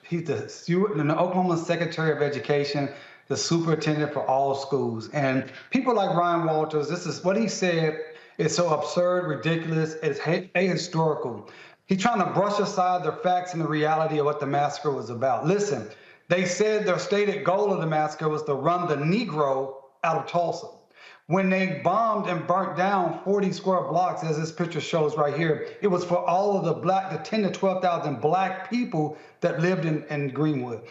he's the Oklahoma Secretary of Education, the superintendent for all schools. And people like Ryan Walters, this is what he said is so absurd, ridiculous, it's ahistorical. He's trying to brush aside the facts and the reality of what the massacre was about. Listen, they said their stated goal of the massacre was to run the Negro out of Tulsa. When they bombed and burnt down 40 square blocks, as this picture shows right here, it was for all of the 10 to 12,000 Black people that lived in Greenwood.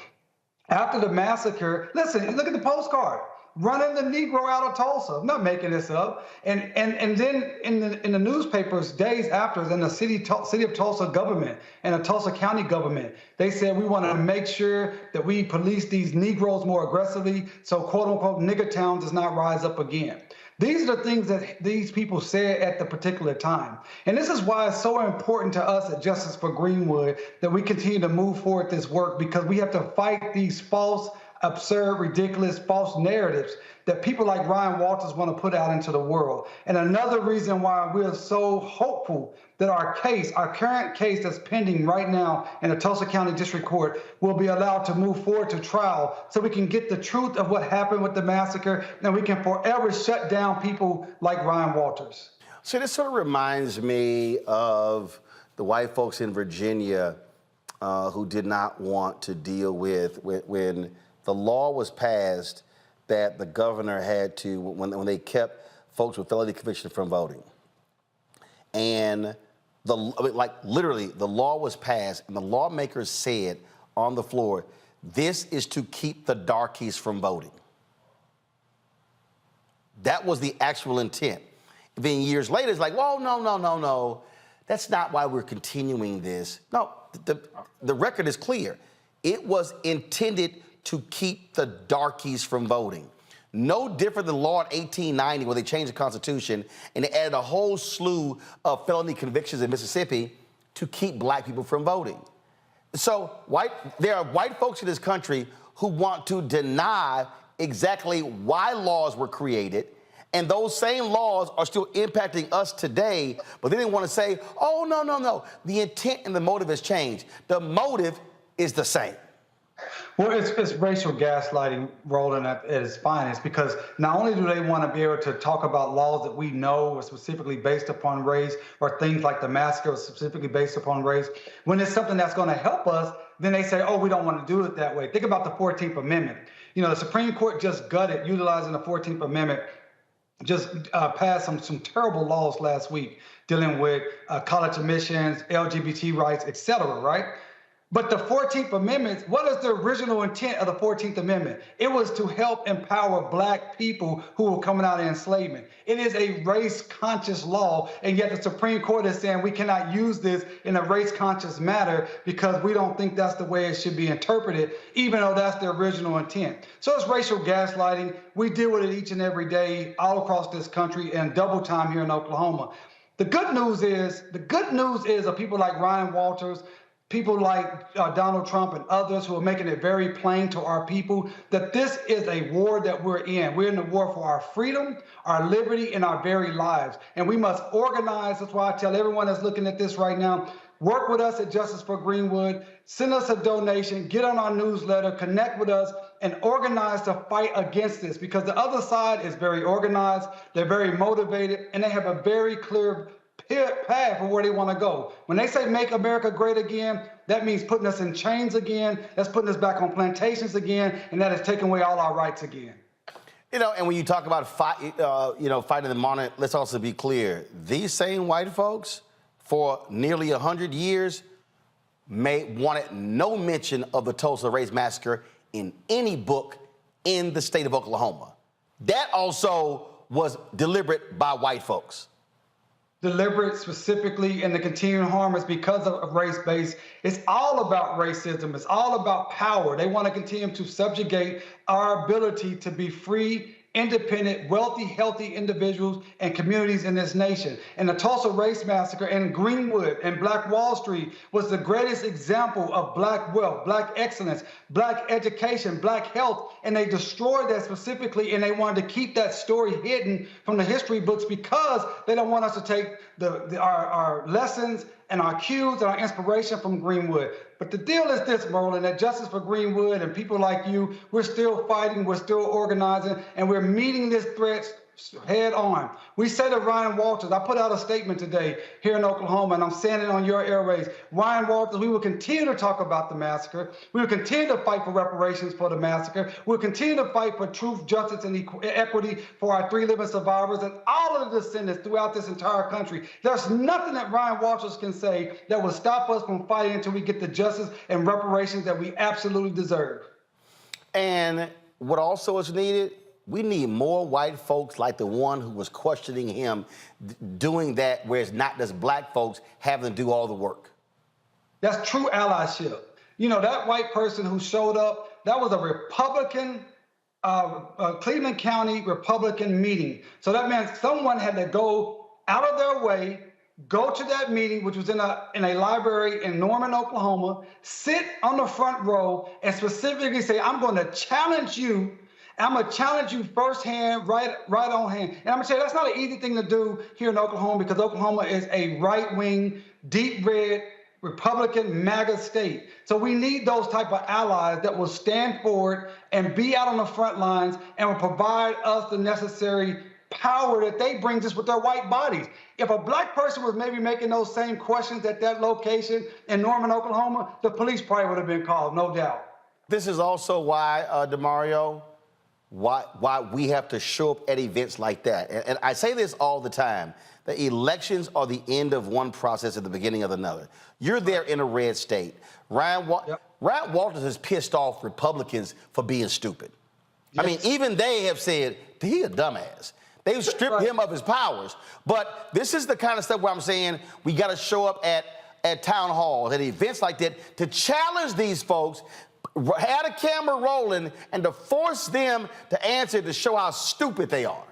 After the massacre, listen, look at the postcard. Running the Negro out of Tulsa. I'm not making this up. And then in the newspapers days after, then the city of Tulsa government and the Tulsa County government, they said we want to make sure that we police these Negroes more aggressively so quote unquote nigger town does not rise up again. These are the things that these people said at the particular time. And this is why it's so important to us at Justice for Greenwood that we continue to move forward this work, because we have to fight these false absurd, ridiculous, false narratives that people like Ryan Walters want to put out into the world. And another reason why we're so hopeful that our current case that's pending right now in the Tulsa County District Court will be allowed to move forward to trial so we can get the truth of what happened with the massacre and we can forever shut down people like Ryan Walters. So this sort of reminds me of the white folks in Virginia who did not want to deal with when the law was passed that the governor had to, when they kept folks with felony conviction from voting. And literally, the law was passed and the lawmakers said on the floor, this is to keep the darkies from voting. That was the actual intent. Then years later, it's like, whoa, no. That's not why we're continuing this. No, the record is clear. It was intended to keep the darkies from voting. No different than law in 1890 where they changed the Constitution and they added a whole slew of felony convictions in Mississippi to keep black people from voting. So there are white folks in this country who want to deny exactly why laws were created, and those same laws are still impacting us today, but then they want to say, oh, no. The intent and the motive has changed. The motive is the same. Well, it's racial gaslighting rolling at its finest, because not only do they want to be able to talk about laws that we know are specifically based upon race, or things like the massacre was specifically based upon race, when it's something that's going to help us, then they say, oh, we don't want to do it that way. Think about the 14th Amendment. You know, the Supreme Court just gutted, utilizing the 14th Amendment, just passed some terrible laws last week dealing with college admissions, LGBT rights, et cetera, right? But the 14th Amendment, what is the original intent of the 14th Amendment? It was to help empower black people who were coming out of enslavement. It is a race-conscious law, and yet the Supreme Court is saying we cannot use this in a race-conscious manner because we don't think that's the way it should be interpreted, even though that's the original intent. So it's racial gaslighting. We deal with it each and every day all across this country and double time here in Oklahoma. The good news is of people like Ryan Walters, people like Donald Trump and others who are making it very plain to our people that this is a war that we're in. We're in the war for our freedom, our liberty, and our very lives. And we must organize. That's why I tell everyone that's looking at this right now, work with us at Justice for Greenwood, send us a donation, get on our newsletter, connect with us, and organize to fight against this, because the other side is very organized, they're very motivated, and they have a very clear path for where they want to go. When they say make America great again, that means putting us in chains again, that's putting us back on plantations again, and that is taking away all our rights again. You know, and when you talk about fighting the monarch, let's also be clear. These same white folks, for nearly 100 years, wanted no mention of the Tulsa Race Massacre in any book in the state of Oklahoma. That also was deliberate by white folks. Deliberate specifically, and the continuing harm is because of race-based. It's all about racism. It's all about power. They want to continue to subjugate our ability to be free, independent, wealthy, healthy individuals and communities in this nation. And the Tulsa Race Massacre and Greenwood and Black Wall Street was the greatest example of black wealth, black excellence, black education, black health, and they destroyed that specifically, and they wanted to keep that story hidden from the history books because they don't want us to take our lessons and our cues and our inspiration from Greenwood. But the deal is this, Merlin, that Justice for Greenwood and people like you, we're still fighting, we're still organizing, and we're meeting this threat head on. We say to Ryan Walters, I put out a statement today here in Oklahoma, and I'm saying it on your airways. Ryan Walters, we will continue to talk about the massacre. We will continue to fight for reparations for the massacre. We'll continue to fight for truth, justice, and equity for our 3 living survivors and all of the descendants throughout this entire country. There's nothing that Ryan Walters can say that will stop us from fighting until we get the justice and reparations that we absolutely deserve. And what also is needed, we need more white folks like the one who was questioning him doing that, where it's not just black folks having to do all the work. That's true allyship. You know, that white person who showed up, that was a Republican, Cleveland County Republican meeting. So that means someone had to go out of their way go to that meeting, which was in a library in Norman, Oklahoma, sit on the front row and specifically say, I'm going to challenge you. I'm going to challenge you firsthand, right on hand. And I'm going to say that's not an easy thing to do here in Oklahoma because Oklahoma is a right-wing, deep red, Republican MAGA state. So we need those type of allies that will stand forward and be out on the front lines and will provide us the necessary power that they bring just with their white bodies. If a black person was maybe making those same questions at that location in Norman, Oklahoma, the police probably would have been called, no doubt. This is also why, Damario, why we have to show up at events like that. And I say this all the time. The elections are the end of one process at the beginning of another. You're there in a red state. Ryan Walters has pissed off Republicans for being stupid. Yes. I mean, even they have said, he a dumbass. They've stripped him of his powers. But this is the kind of stuff where I'm saying we got to show up at town halls, at events like that, to challenge these folks, had a camera rolling, and to force them to answer to show how stupid they are.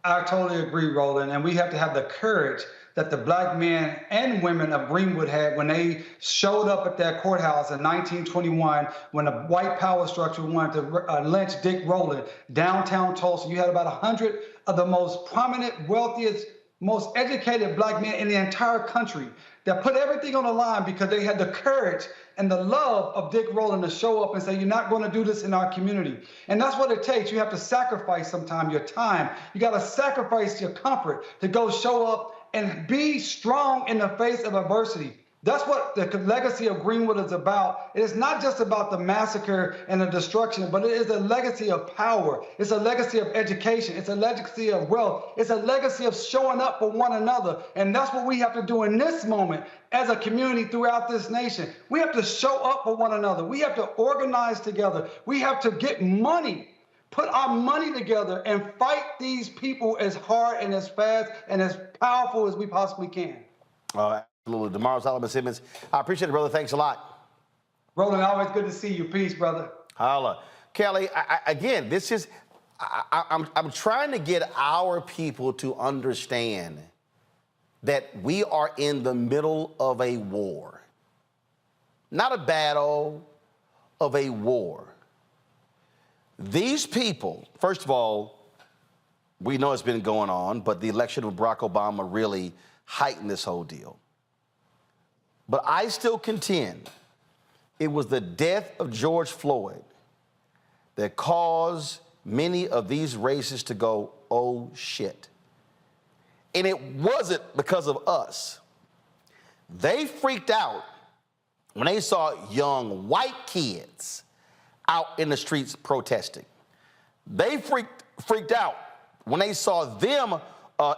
I totally agree, Roland. And we have to have the courage that the black men and women of Greenwood had when they showed up at that courthouse in 1921 when the white power structure wanted to lynch Dick Rowland downtown Tulsa. You had about 100 of the most prominent, wealthiest, most educated black men in the entire country that put everything on the line because they had the courage and the love of Dick Rowland to show up and say, you're not going to do this in our community. And that's what it takes. You have to sacrifice sometimes your time. You got to sacrifice your comfort to go show up and be strong in the face of adversity. That's what the legacy of Greenwood is about. It is not just about the massacre and the destruction, but it is a legacy of power. It's a legacy of education. It's a legacy of wealth. It's a legacy of showing up for one another. And that's what we have to do in this moment as a community throughout this nation. We have to show up for one another. We have to organize together. We have to get money, put our money together and fight these people as hard and as fast and as powerful as we possibly can. Absolutely. Damario Solomon-Simmons, I appreciate it, brother. Thanks a lot. Roland, always good to see you. Peace, brother. Holla. Kelly, again, this is, I'm trying to get our people to understand that we are in the middle of a war. Not a battle, of a war. These people, first of all, we know it's been going on, but the election of Barack Obama really heightened this whole deal. But I still contend it was the death of George Floyd that caused many of these racists to go, oh shit. And it wasn't because of us. They freaked out when they saw young white kids out in the streets protesting. They freaked out when they saw them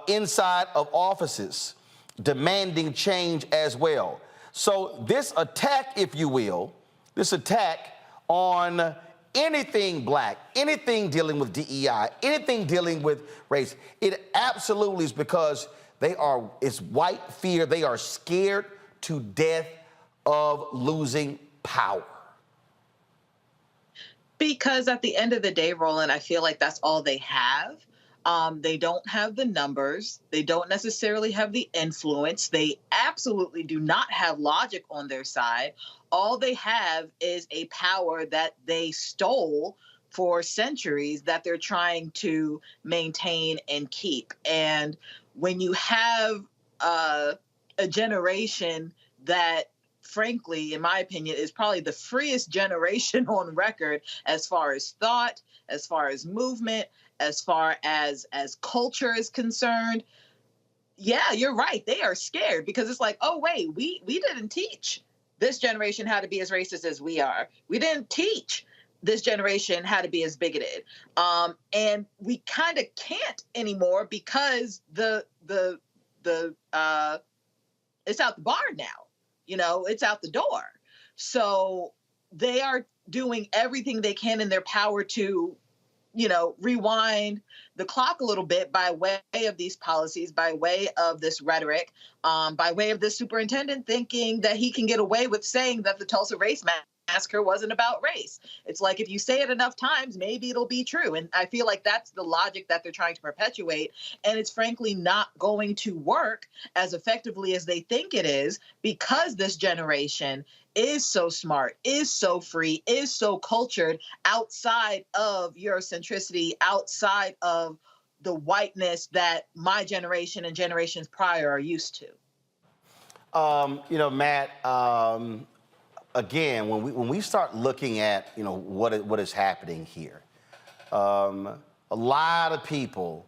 inside of offices demanding change as well. So this attack, if you will, this attack on anything black, anything dealing with DEI, anything dealing with race, it absolutely is because it's white fear. They are scared to death of losing power. Because at the end of the day, Roland, I feel like that's all they have. They don't have the numbers. They don't necessarily have the influence. They absolutely do not have logic on their side. All they have is a power that they stole for centuries that they're trying to maintain and keep. And when you have a generation that, frankly, in my opinion, is probably the freest generation on record as far as thought, as far as movement, as far as culture is concerned, yeah, you're right. They are scared because it's like, oh, wait, we didn't teach this generation how to be as racist as we are. We didn't teach this generation how to be as bigoted. And we kind of can't anymore because it's out the bar now. You know, it's out the door. So they are doing everything they can in their power to, rewind the clock a little bit by way of these policies, by way of this rhetoric, by way of this superintendent thinking that he can get away with saying that the Tulsa Race Massacre Massacre wasn't about race. It's like if you say it enough times, maybe it'll be true. And I feel like that's the logic that they're trying to perpetuate. And it's frankly not going to work as effectively as they think it is, because this generation is so smart, is so free, is so cultured outside of Eurocentricity, outside of the whiteness that my generation and generations prior are used to. Matt, again, when we start looking at, what is happening here, a lot of people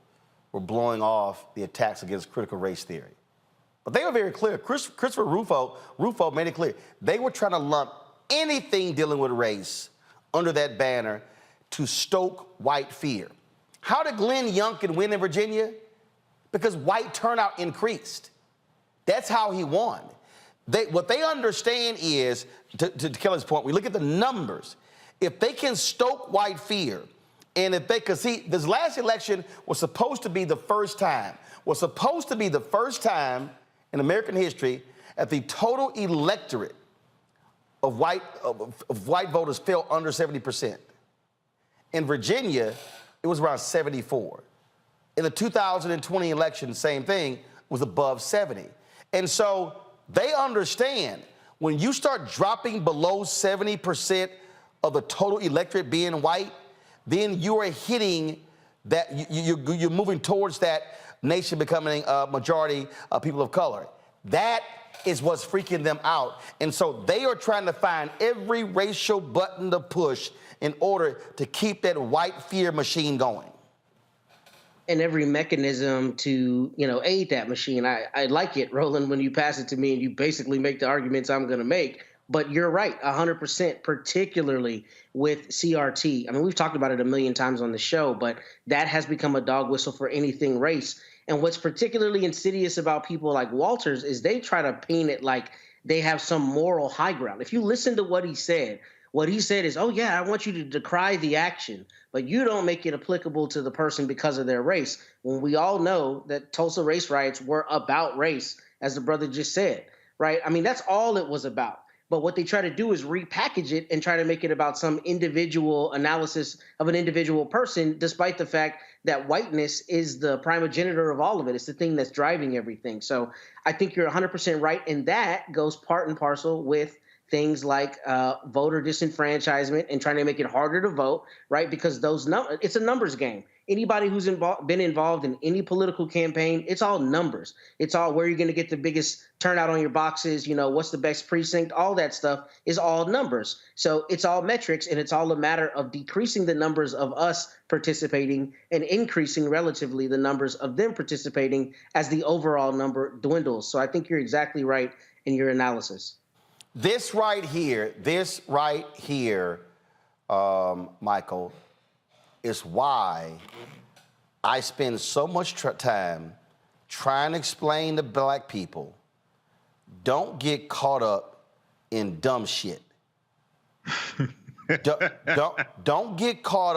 were blowing off the attacks against critical race theory. But they were very clear. Christopher Rufo made it clear. They were trying to lump anything dealing with race under that banner to stoke white fear. How did Glenn Youngkin win in Virginia? Because white turnout increased. That's how he won. What they understand is, to Kelly's point, we look at the numbers. If they can stoke white fear, and if they could see, this last election was supposed to be the first time in American history that the total electorate of white voters fell under 70%. In Virginia, it was around 74. In the 2020 election, same thing, was above 70. And so they understand when you start dropping below 70% of the total electorate being white, then you are hitting that, you're moving towards that nation becoming a majority of people of color. That is what's freaking them out. And so they are trying to find every racial button to push in order to keep that white fear machine going. And every mechanism to, aid that machine. I like it, Roland, when you pass it to me and you basically make the arguments I'm going to make. But you're right, 100%, particularly with CRT. I mean, we've talked about it a million times on the show, but that has become a dog whistle for anything race. And what's particularly insidious about people like Walters is they try to paint it like they have some moral high ground. If you listen to what he said is, oh, yeah, I want you to decry the action, but you don't make it applicable to the person because of their race. When we all know that Tulsa race riots were about race, as the brother just said, right? I mean, that's all it was about. But what they try to do is repackage it and try to make it about some individual analysis of an individual person, despite the fact that whiteness is the primogenitor of all of it. It's the thing that's driving everything. So I think you're 100% right. And that goes part and parcel with things like voter disenfranchisement and trying to make it harder to vote, right? Because it's a numbers game. Anybody who's been involved in any political campaign, it's all numbers. It's all where you're going to get the biggest turnout on your boxes, what's the best precinct, all that stuff is all numbers. So it's all metrics, and it's all a matter of decreasing the numbers of us participating and increasing relatively the numbers of them participating as the overall number dwindles. So I think you're exactly right in your analysis. This right here, Michael, is why I spend so much time trying to explain to black people, don't get caught up in dumb shit. don't get caught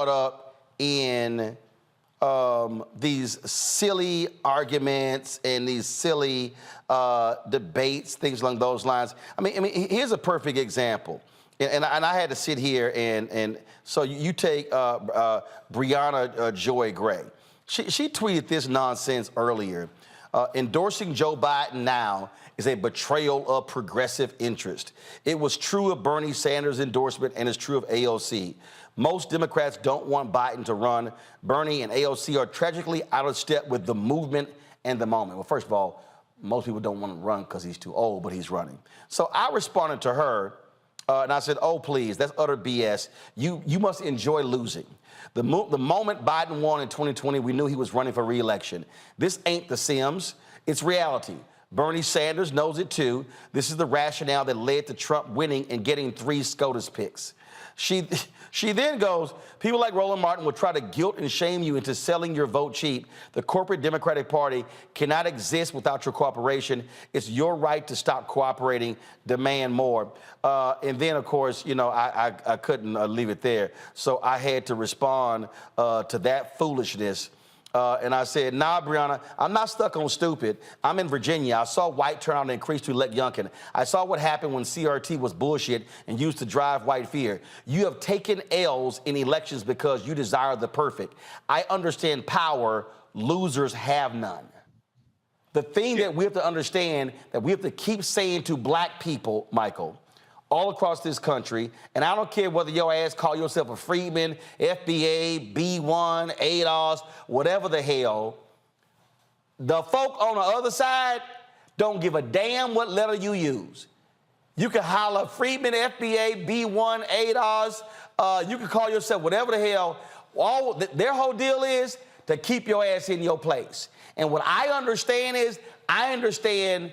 up in these silly arguments and these silly debates, things along those lines. I mean, here's a perfect example. And I had to sit here and so you take Brianna Joy Gray. She tweeted this nonsense earlier. Endorsing Joe Biden now is a betrayal of progressive interest. It was true of Bernie Sanders' endorsement and it's true of AOC. Most Democrats don't want Biden to run. Bernie and AOC are tragically out of step with the movement and the moment. Well, first of all, most people don't want to run because he's too old, but he's running. So I responded to her. And I said, oh, please, that's utter BS. You must enjoy losing. The moment Biden won in 2020, we knew he was running for re-election. This ain't The Sims. It's reality. Bernie Sanders knows it, too. This is the rationale that led to Trump winning and getting 3 SCOTUS picks. She then goes, people like Roland Martin will try to guilt and shame you into selling your vote cheap. The corporate Democratic Party cannot exist without your cooperation. It's your right to stop cooperating, demand more. And then, of course, I couldn't leave it there. So I had to respond to that foolishness And I said, nah, Brianna, I'm not stuck on stupid. I'm in Virginia. I saw white turnout increase to elect Youngkin. I saw what happened when CRT was bullshit and used to drive white fear. You have taken L's in elections because you desire the perfect. I understand power. Losers have none. The thing that we have to understand, that we have to keep saying to black people, Michael, all across this country, and I don't care whether your ass call yourself a Freedman, FBA, B1, ADOS, whatever the hell, the folk on the other side don't give a damn what letter you use. You can holler Freedman, FBA, B1, ADOS, you can call yourself whatever the hell. Their whole deal is to keep your ass in your place. And what I understand is, I understand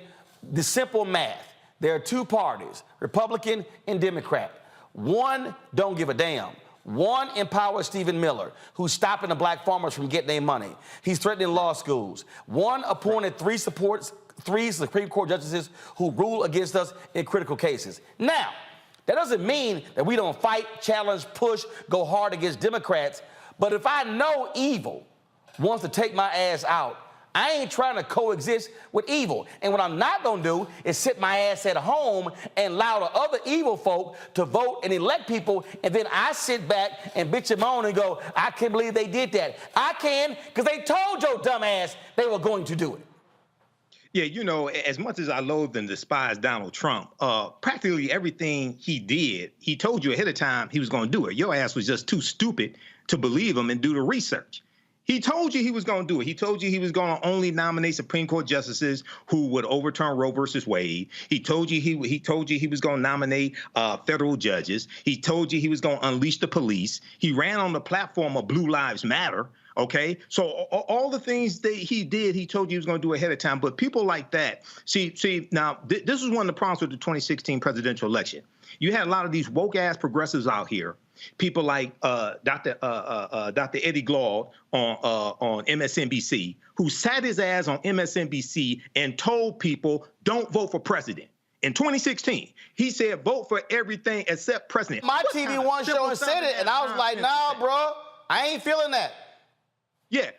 the simple math. There are two parties, Republican and Democrat. One don't give a damn. One empowers Stephen Miller, who's stopping the black farmers from getting their money. He's threatening law schools. One appointed three Supreme Court justices who rule against us in critical cases. Now, that doesn't mean that we don't fight, challenge, push, go hard against Democrats. But if I know evil wants to take my ass out, I ain't trying to coexist with evil. And what I'm not gonna do is sit my ass at home and allow the other evil folk to vote and elect people, and then I sit back and bitch and moan and go, I can't believe they did that. I can, because they told your dumb ass they were going to do it. Yeah, you know, as much as I loathe and despise Donald Trump, practically everything he did, he told you ahead of time he was going to do it. Your ass was just too stupid to believe him and do the research. He told you he was going to do it. He told you he was going to only nominate Supreme Court justices who would overturn Roe versus Wade. He told you he told you he was going to nominate federal judges. He told you he was going to unleash the police. He ran on the platform of Blue Lives Matter. Okay, so all the things that he did, he told you he was going to do ahead of time. But people like that, see now, this is one of the problems with the 2016 presidential election. You had a lot of these woke ass progressives out here. People like Dr. Eddie Glaude on MSNBC, who sat his ass on MSNBC and told people, don't vote for president. In 2016, he said, vote for everything except president. My TV One show and said it, and I was like, nah, bro, I ain't feeling that. Yeah,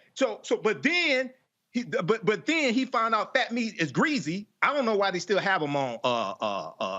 but then he found out fat meat is greasy. I don't know why they still have him on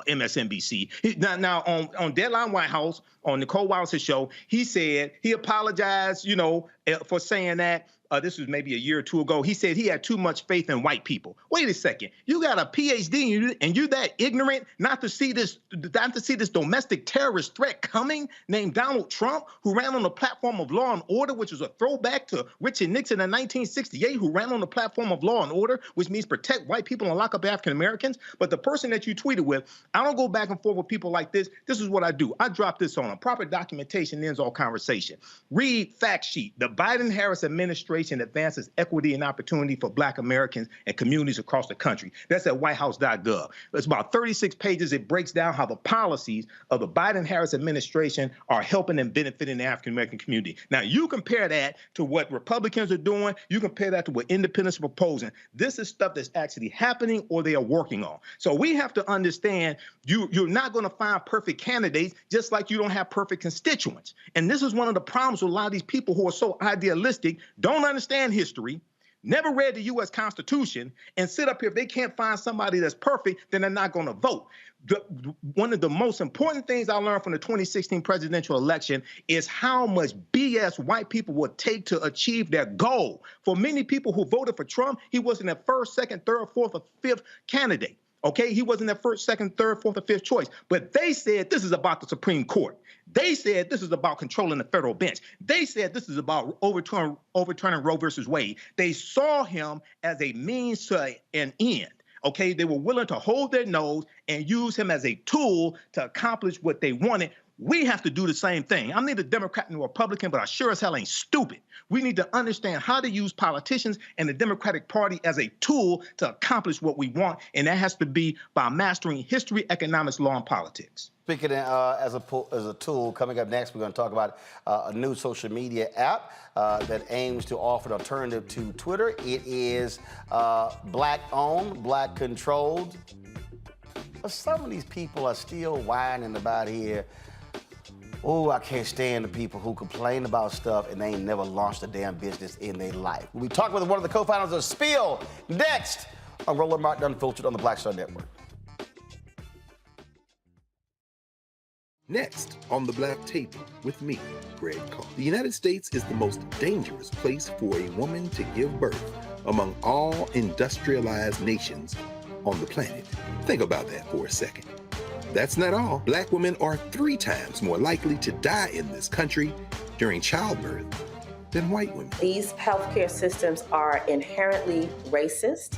MSNBC. Now on Deadline White House, on Nicole Wallace's show, he said he apologized, you know, for saying that. This was maybe a year or two ago. He said he had too much faith in white people. Wait a second. You got a PhD and you're that ignorant not to see this domestic terrorist threat coming named Donald Trump, who ran on the platform of law and order, which was a throwback to Richard Nixon in 1968, who ran on the platform of law and order, which means protect white people and lock up African Americans. But the person that you tweeted with, I don't go back and forth with people like this. This is what I do. I drop this on them. Proper documentation ends all conversation. Read fact sheet. The Biden-Harris administration advances equity and opportunity for black Americans and communities across the country. That's at whitehouse.gov. It's about 36 pages. It breaks down how the policies of the Biden-Harris administration are helping and benefiting the African American community. Now, you compare that to what Republicans are doing. You compare that to what independents are proposing. This is stuff that's actually happening or they are working on. So we have to understand you're not going to find perfect candidates, just like you don't have perfect constituents. And this is one of the problems with a lot of these people who are so idealistic, don't understand history, never read the U.S. Constitution, and sit up here. If they can't find somebody that's perfect, then they're not going to vote. One of the most important things I learned from the 2016 presidential election is how much BS white people would take to achieve their goal. For many people who voted for Trump, he wasn't their first, second, third, fourth, or fifth candidate. Okay, he wasn't their first, second, third, fourth, or fifth choice. But they said this is about the Supreme Court. They said this is about controlling the federal bench. They said this is about overturning Roe versus Wade. They saw him as a means to an end. Okay, they were willing to hold their nose and use him as a tool to accomplish what they wanted. We have to do the same thing. I'm neither Democrat nor Republican, but I sure as hell ain't stupid. We need to understand how to use politicians and the Democratic Party as a tool to accomplish what we want, and that has to be by mastering history, economics, law, and politics. Speaking as a tool, coming up next, we're going to talk about a new social media app that aims to offer an alternative to Twitter. It is black-owned, black-controlled. But some of these people are still whining about here. Oh, I can't stand the people who complain about stuff and they ain't never launched a damn business in their life. We talk with one of the co-founders of Spill next on Roland Martin Unfiltered on the Black Star Network. Next on the Black Table with me, Greg Carr. The United States is the most dangerous place for a woman to give birth among all industrialized nations on the planet. Think about that for a second. That's not all. Black women are 3 times more likely to die in this country during childbirth than white women. These healthcare systems are inherently racist.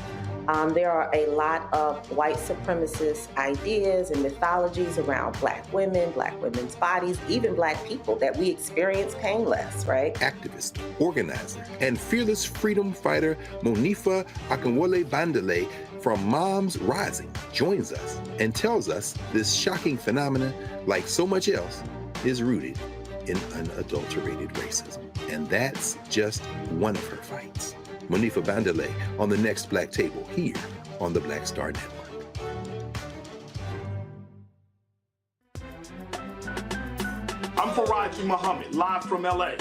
There are a lot of white supremacist ideas and mythologies around Black women, Black women's bodies, even Black people, that we experience painless, right? Activist, organizer, and fearless freedom fighter Monifa Akinwole-Bandele from Moms Rising joins us and tells us this shocking phenomenon, like so much else, is rooted in unadulterated racism. And that's just one of her fights. Monifa Bandele on the next Black Table here on the Black Star Network. I'm Faraji Muhammad, live from LA.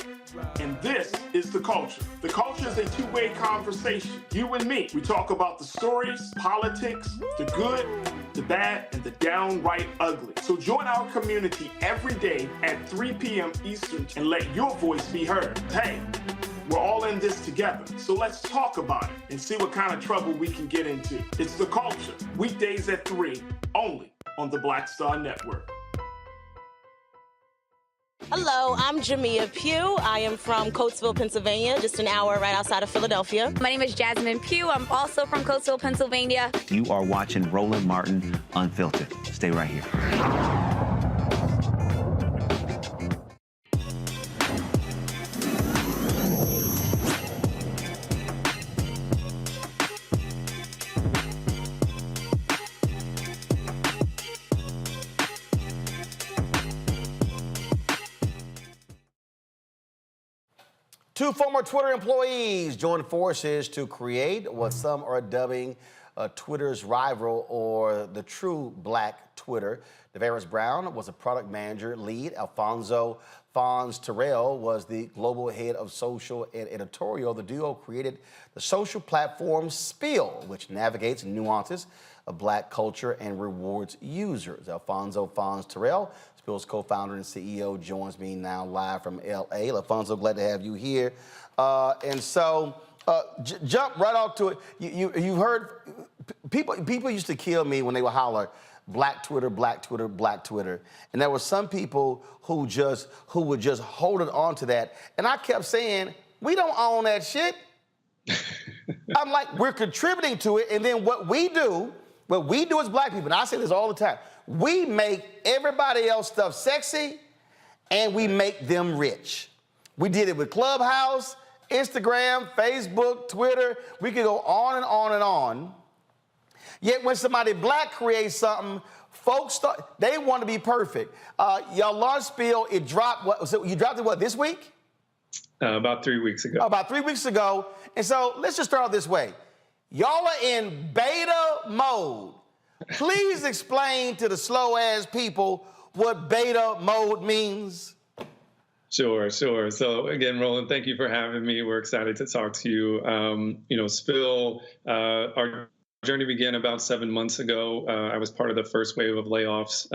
And this is The Culture. The Culture is a two-way conversation. You and me. We talk about the stories, politics, the good, the bad, and the downright ugly. So join our community every day at 3 p.m. Eastern and let your voice be heard. Hey, we're all in this together, so let's talk about it and see what kind of trouble we can get into. It's The Culture, weekdays at 3, only on the Black Star Network. Hello, I'm Jamia Pugh. I am from Coatesville, Pennsylvania, just an hour right outside of Philadelphia. My name is Jasmine Pugh. I'm also from Coatesville, Pennsylvania. You are watching Roland Martin Unfiltered. Stay right here. Two former Twitter employees joined forces to create what some are dubbing Twitter's rival, or the true Black Twitter. Davaris Brown was a product manager lead. Alfonso Fons Terrell was the global head of social and editorial. The duo created the social platform Spill, which navigates nuances of Black culture and rewards users. Alfonso Fons Terrell, Spill's co-founder and CEO, joins me now live from L.A. Alfonso, glad to have you here. Jump right off to it. You've heard people used to kill me when they would holler, Black Twitter, Black Twitter, Black Twitter. And there were some people who would just hold it on to that. And I kept saying, we don't own that shit. I'm like, we're contributing to it. And then what we do as Black people, and I say this all the time, we make everybody else stuff sexy and we make them rich. We did it with Clubhouse, Instagram, Facebook, Twitter. We could go on and on and on. Yet when somebody Black creates something, folks they want to be perfect. Y'all launched Spill. It dropped. So you dropped it this week? About 3 weeks ago. About 3 weeks ago. And so let's just start off this way. Y'all are in beta mode. Please explain to the slow ass people what beta mode means. Sure. So again, Roland, thank you for having me. We're excited to talk to you. Spill, our journey began about 7 months ago. I was part of the first wave of layoffs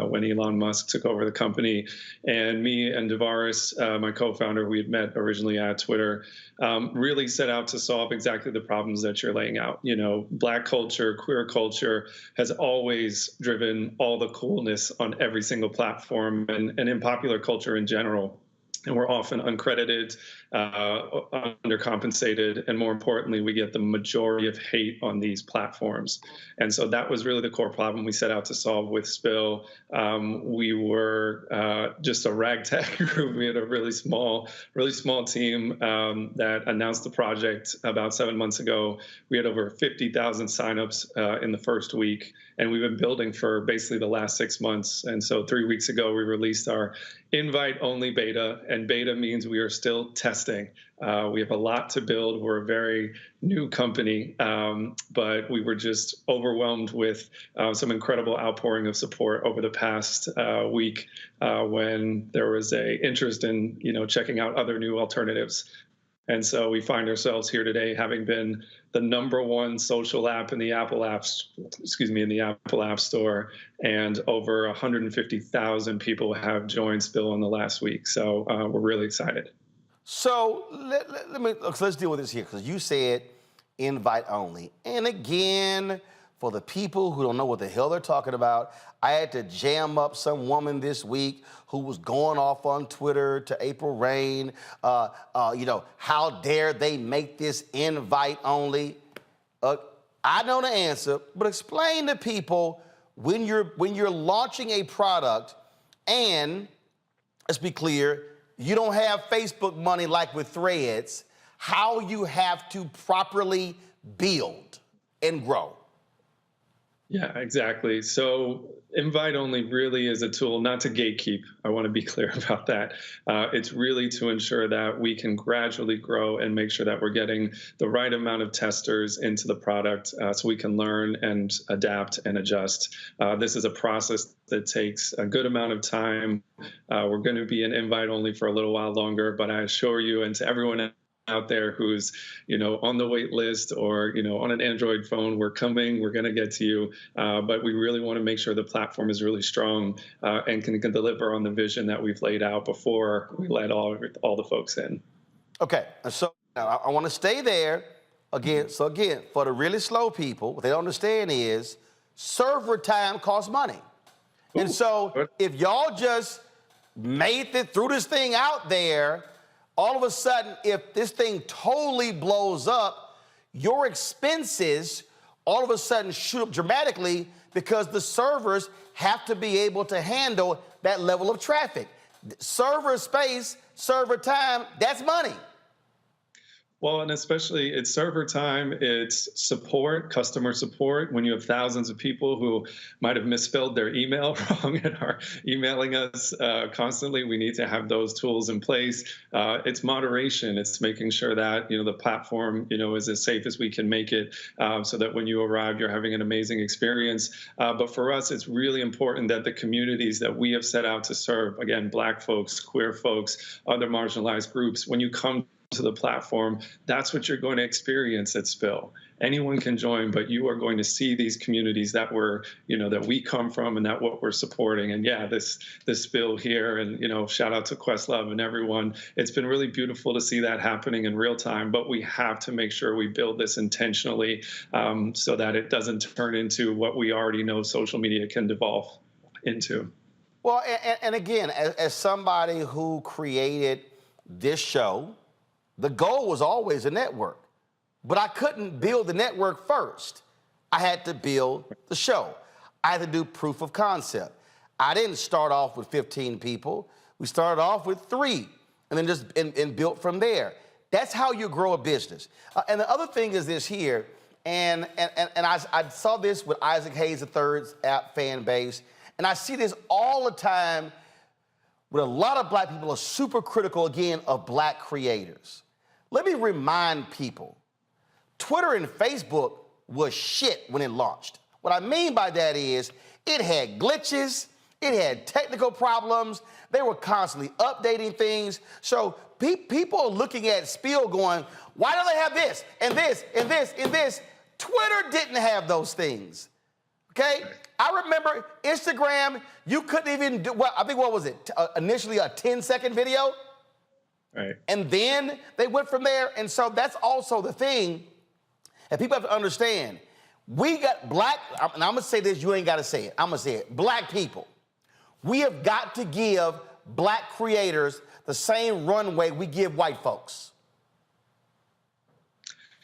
when Elon Musk took over the company. And me and Davaris, my co-founder, we had met originally at Twitter, really set out to solve exactly the problems that you're laying out. Black culture, queer culture has always driven all the coolness on every single platform and in popular culture in general. And we're often uncredited, undercompensated, and more importantly, we get the majority of hate on these platforms. And so that was really the core problem we set out to solve with Spill. We were just a ragtag group. We had a really small team that announced the project about 7 months ago. We had over 50,000 signups in the first week, and we've been building for basically the last 6 months. And so 3 weeks ago, we released our invite-only beta, and beta means we are still testing testing. We have a lot to build. We're a very new company, but we were just overwhelmed with some incredible outpouring of support over the past week when there was a interest in, checking out other new alternatives. And so we find ourselves here today, having been the #1 social app in the Apple App Store, and over 150,000 people have joined Spill in the last week. So we're really excited. So let's deal with this here, because you said invite only. And again, for the people who don't know what the hell they're talking about, I had to jam up some woman this week who was going off on Twitter to April Rain. How dare they make this invite only? I know the answer, but explain to people when you're launching a product, and let's be clear, you don't have Facebook money like with Threads, how you have to properly build and grow. Yeah, exactly. So invite only really is a tool not to gatekeep. I want to be clear about that. It's really to ensure that we can gradually grow and make sure that we're getting the right amount of testers into the product so we can learn and adapt and adjust. This is a process that takes a good amount of time. We're going to be an invite only for a little while longer, but I assure you, and to everyone out there who's, on the wait list or, on an Android phone, we're coming, we're going to get to you. But we really want to make sure the platform is really strong and can deliver on the vision that we've laid out before we let all the folks in. Okay, so now I want to stay there again. So again, for the really slow people, what they don't understand is server time costs money. And so if y'all just made it through this thing out there, all of a sudden, if this thing totally blows up, your expenses all of a sudden shoot up dramatically because the servers have to be able to handle that level of traffic. Server space, server time, that's money. Well, and especially it's server time, it's support, customer support. When you have thousands of people who might have misspelled their email wrong and are emailing us constantly, we need to have those tools in place. It's moderation. It's making sure that, the platform, is as safe as we can make it so that when you arrive, you're having an amazing experience. But for us, it's really important that the communities that we have set out to serve, again, Black folks, queer folks, other marginalized groups, when you come to the platform, that's what you're going to experience at Spill. Anyone can join, but you are going to see these communities that that we come from and that what we're supporting. And yeah, this Spill here, and shout out to Questlove and everyone. It's been really beautiful to see that happening in real time, but we have to make sure we build this intentionally so that it doesn't turn into what we already know social media can devolve into. Well, and again, as somebody who created this show, the goal was always a network, but I couldn't build the network first. I had to build the show. I had to do proof of concept. I didn't start off with 15 people. We started off with 3 and then just and built from there. That's how you grow a business. And the other thing is this here, and I saw this with Isaac Hayes III's app fan base, and I see this all the time where a lot of Black people are super critical, again, of Black creators. Let me remind people, Twitter and Facebook was shit when it launched. What I mean by that is it had glitches, it had technical problems, they were constantly updating things. So people are looking at Spill going, why do they have this and this and this and this? Twitter didn't have those things, okay? I remember Instagram, you couldn't even do, I think what was it, initially a 10-second video? Right. And then they went from there. And so that's also the thing that people have to understand. We got Black, and I'm going to say this, you ain't got to say it. I'm going to say it. Black people, we have got to give Black creators the same runway we give white folks.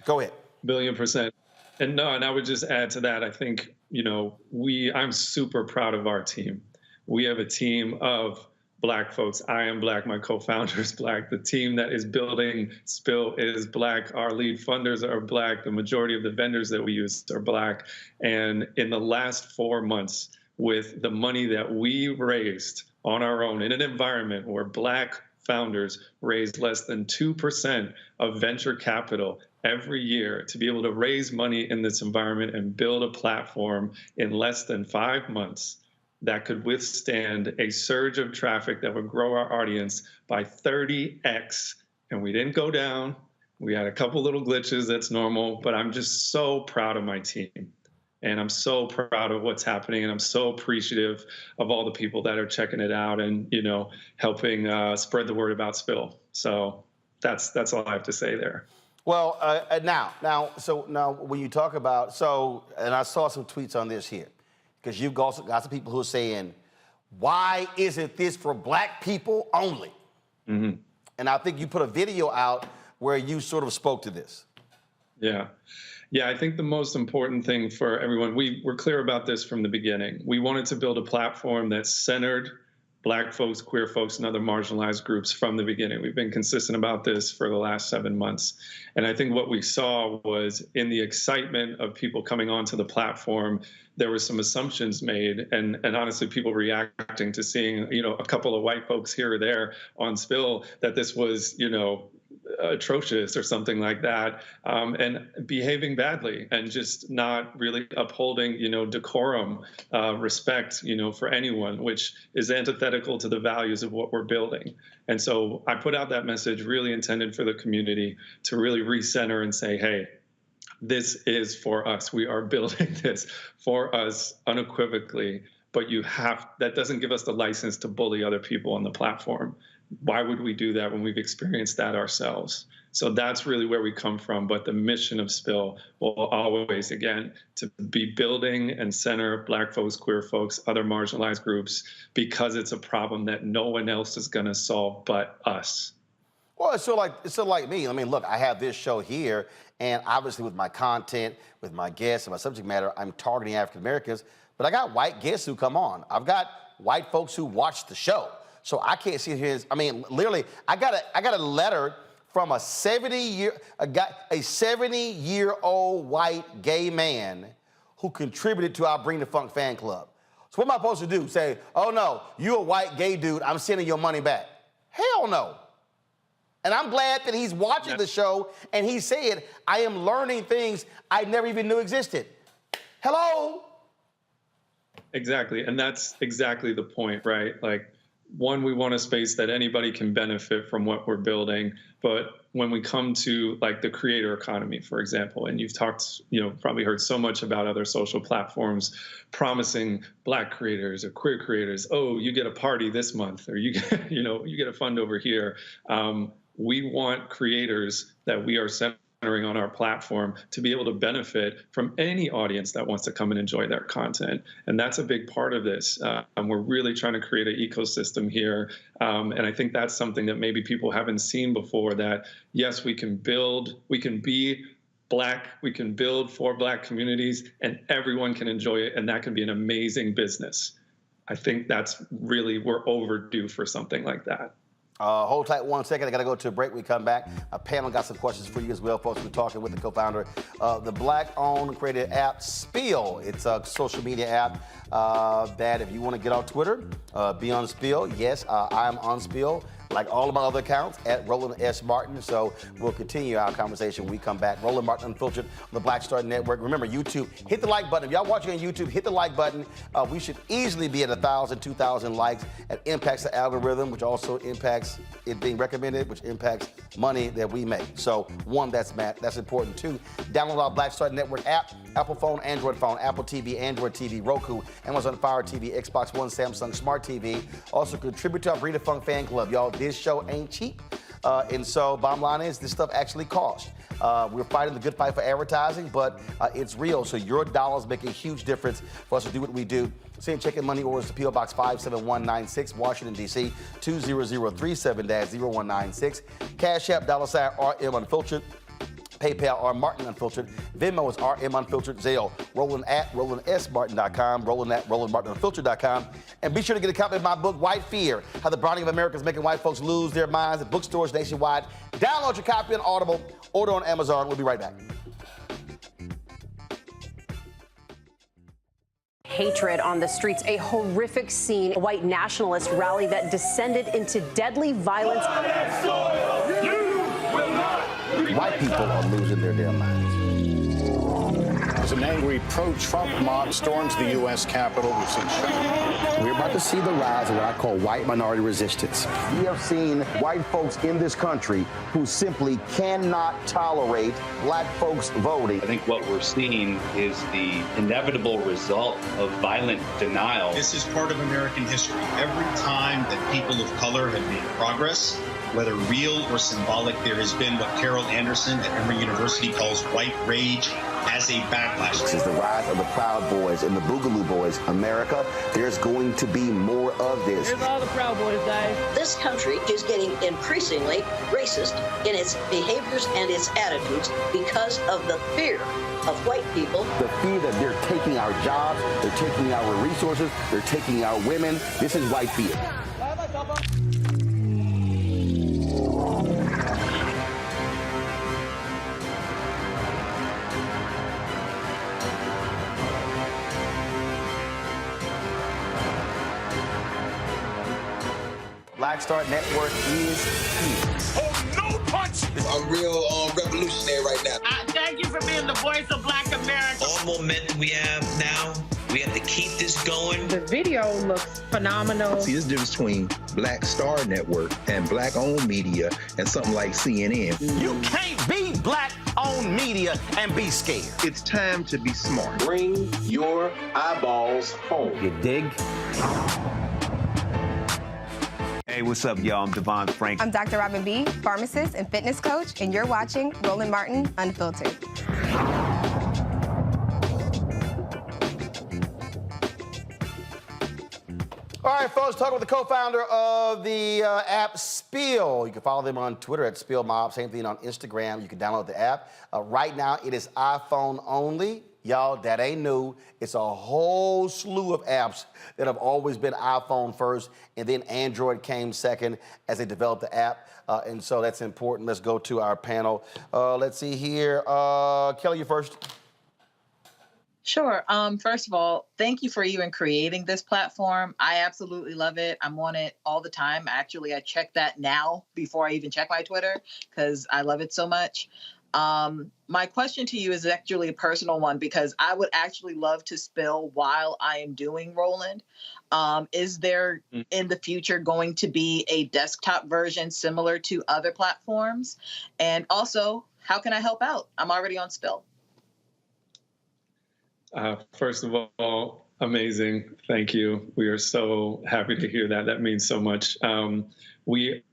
Go ahead. $1,000,000,000%. And I would just add to that, I think, I'm super proud of our team. We have a team of Black folks. I am Black. My co-founder is Black. The team that is building Spill is Black. Our lead funders are Black. The majority of the vendors that we use are Black. And in the last 4 months, with the money that we raised on our own in an environment where Black founders raise less than 2% of venture capital every year to be able to raise money in this environment and build a platform in less than 5 months that could withstand a surge of traffic that would grow our audience by 30x. And we didn't go down. We had a couple little glitches, that's normal, but I'm just so proud of my team. And I'm so proud of what's happening, and I'm so appreciative of all the people that are checking it out and, you know, helping spread the word about Spill. So that's all I have to say there. Well, now, when you talk about, and I saw some tweets on this here, because you've also got some people who are saying, why isn't this for black people only? Mm-hmm. And I think you put a video out where you sort of spoke to this. Yeah, I think the most important thing for everyone, we were clear about this from the beginning. We wanted to build a platform that centered Black folks, queer folks, and other marginalized groups from the beginning. We've been consistent about this for the last 7 months. And I think what we saw was in the excitement of people coming onto the platform, there were some assumptions made, and honestly, people reacting to seeing, you know, a couple of white folks here or there on Spill, that this was, you know, atrocious or something like that, and behaving badly and just not really upholding, you know, decorum, respect, you know, for anyone, which is antithetical to the values of what we're building. And so I put out that message really intended for the community to really recenter and say, hey, this is for us. We are building this for us unequivocally, but that doesn't give us the license to bully other people on the platform. Why would we do that when we've experienced that ourselves? So that's really where we come from. But the mission of Spill will always, again, to be building and center Black folks, queer folks, other marginalized groups, because it's a problem that no one else is going to solve but us. Well, it's sort of like me. I mean, look, I have this show here, and obviously with my content, with my guests and my subject matter, I'm targeting African Americans, but I got white guests who come on. I've got white folks who watch the show. So I can't sit here. I mean, literally, I got a letter from a 70-year-old white gay man who contributed to our Bring the Funk fan club. So what am I supposed to do? Say, oh no, you a white gay dude, I'm sending your money back. Hell no. And I'm glad that he's watching the show and he said, I am learning things I never even knew existed. Hello? Exactly, and that's exactly the point, right? Like, one, we want a space that anybody can benefit from what we're building. But when we come to like the creator economy, for example, and you've talked, you know, probably heard so much about other social platforms promising Black creators or queer creators, oh, you get a party this month, or you get, you know, you get a fund over here. We want creators that we are centering on our platform to be able to benefit from any audience that wants to come and enjoy their content. And that's a big part of this. And we're really trying to create an ecosystem here. And I think that's something that maybe people haven't seen before, that yes, we can be Black, we can build for Black communities, and everyone can enjoy it. And that can be an amazing business. I think that's really, we're overdue for something like that. Hold tight 1 second. I got to go to a break. We come back. Our panel got some questions for you as well, folks. We're talking with the co-founder of the Black-owned created app Spill. It's a social media app that if you want to get on Twitter, be on Spill. Yes, I'm on Spill, like all of my other accounts, at Roland S. Martin. So we'll continue our conversation when we come back. Roland Martin Unfiltered on the Black Star Network. Remember, YouTube, hit the like button. If y'all watching on YouTube, hit the like button. We should easily be at 1,000, 2,000 likes. It impacts the algorithm, which also impacts it being recommended, which impacts money that we make. So one, that's important too. Download our Black Star Network app, Apple phone, Android phone, Apple TV, Android TV, Roku, Amazon Fire TV, Xbox One, Samsung Smart TV. Also contribute to our Bring the Funk fan club. Y'all, this show ain't cheap. And so bottom line is this stuff actually costs. We're fighting the good fight for advertising, but it's real. So your dollars make a huge difference for us to do what we do. Send check and money orders to P.O. Box 57196, Washington, D.C. 20037-0196. Cash App, $RM Unfiltered. PayPal, R Martin Unfiltered. Venmo is RM Unfiltered. Zelle, Roland at RolandSMartin.com. Roland at RolandMartinUnfiltered.com. And be sure to get a copy of my book, White Fear, How the Browning of America is Making White Folks Lose Their Minds, at bookstores nationwide. Download your copy on Audible. Order on Amazon. We'll be right back. hatred on the streets. A horrific scene, a white nationalist rally that descended into deadly violence. White people are losing their damn minds. As an angry pro-Trump mob storms the U.S. Capitol, we've seen shooting. We're about to see the rise of what I call white minority resistance. We have seen white folks in this country who simply cannot tolerate black folks voting. I think what we're seeing is the inevitable result of violent denial. This is part of American history. Every time that people of color have made progress, whether real or symbolic, there has been what Carol Anderson at Emory University calls white rage as a backlash. This is the rise of the Proud Boys and the Boogaloo Boys. America, there's going to be more of this. Here's all the Proud Boys, guys. This country is getting increasingly racist in its behaviors and its attitudes because of the fear of white people. The fear that they're taking our jobs, they're taking our resources, they're taking our women. This is white fear. Black Star Network is here. Oh, no punch! I'm real revolutionary right now. Thank you for being the voice of Black America. All momentum we have now, we have to keep this going. The video looks phenomenal. See, there's a difference between Black Star Network and black-owned media and something like CNN. You can't be black-owned media and be scared. It's time to be smart. Bring your eyeballs home. You dig? Hey, what's up, y'all? I'm Devon Frank. I'm Dr. Robin B., pharmacist and fitness coach, and you're watching Roland Martin Unfiltered. All right, folks, talking with the co-founder of the app Spill. You can follow them on Twitter at SpillMob. Same thing on Instagram. You can download the app. Right now, it is iPhone only. Y'all, that ain't new. It's a whole slew of apps that have always been iPhone first, and then Android came second as they developed the app. And so that's important. Let's go to our panel. Let's see here. Kelly, you first. Sure. First of all, thank you for even creating this platform. I absolutely love it. I'm on it all the time. Actually, I check that now before I even check my Twitter because I love it so much. My question to you is actually a personal one because I would actually love to spill while I am doing Roland. Is there in the future going to be a desktop version similar to other platforms? And also, how can I help out? I'm already on Spill. First of all, amazing. Thank you. We are so happy to hear that. That means so much.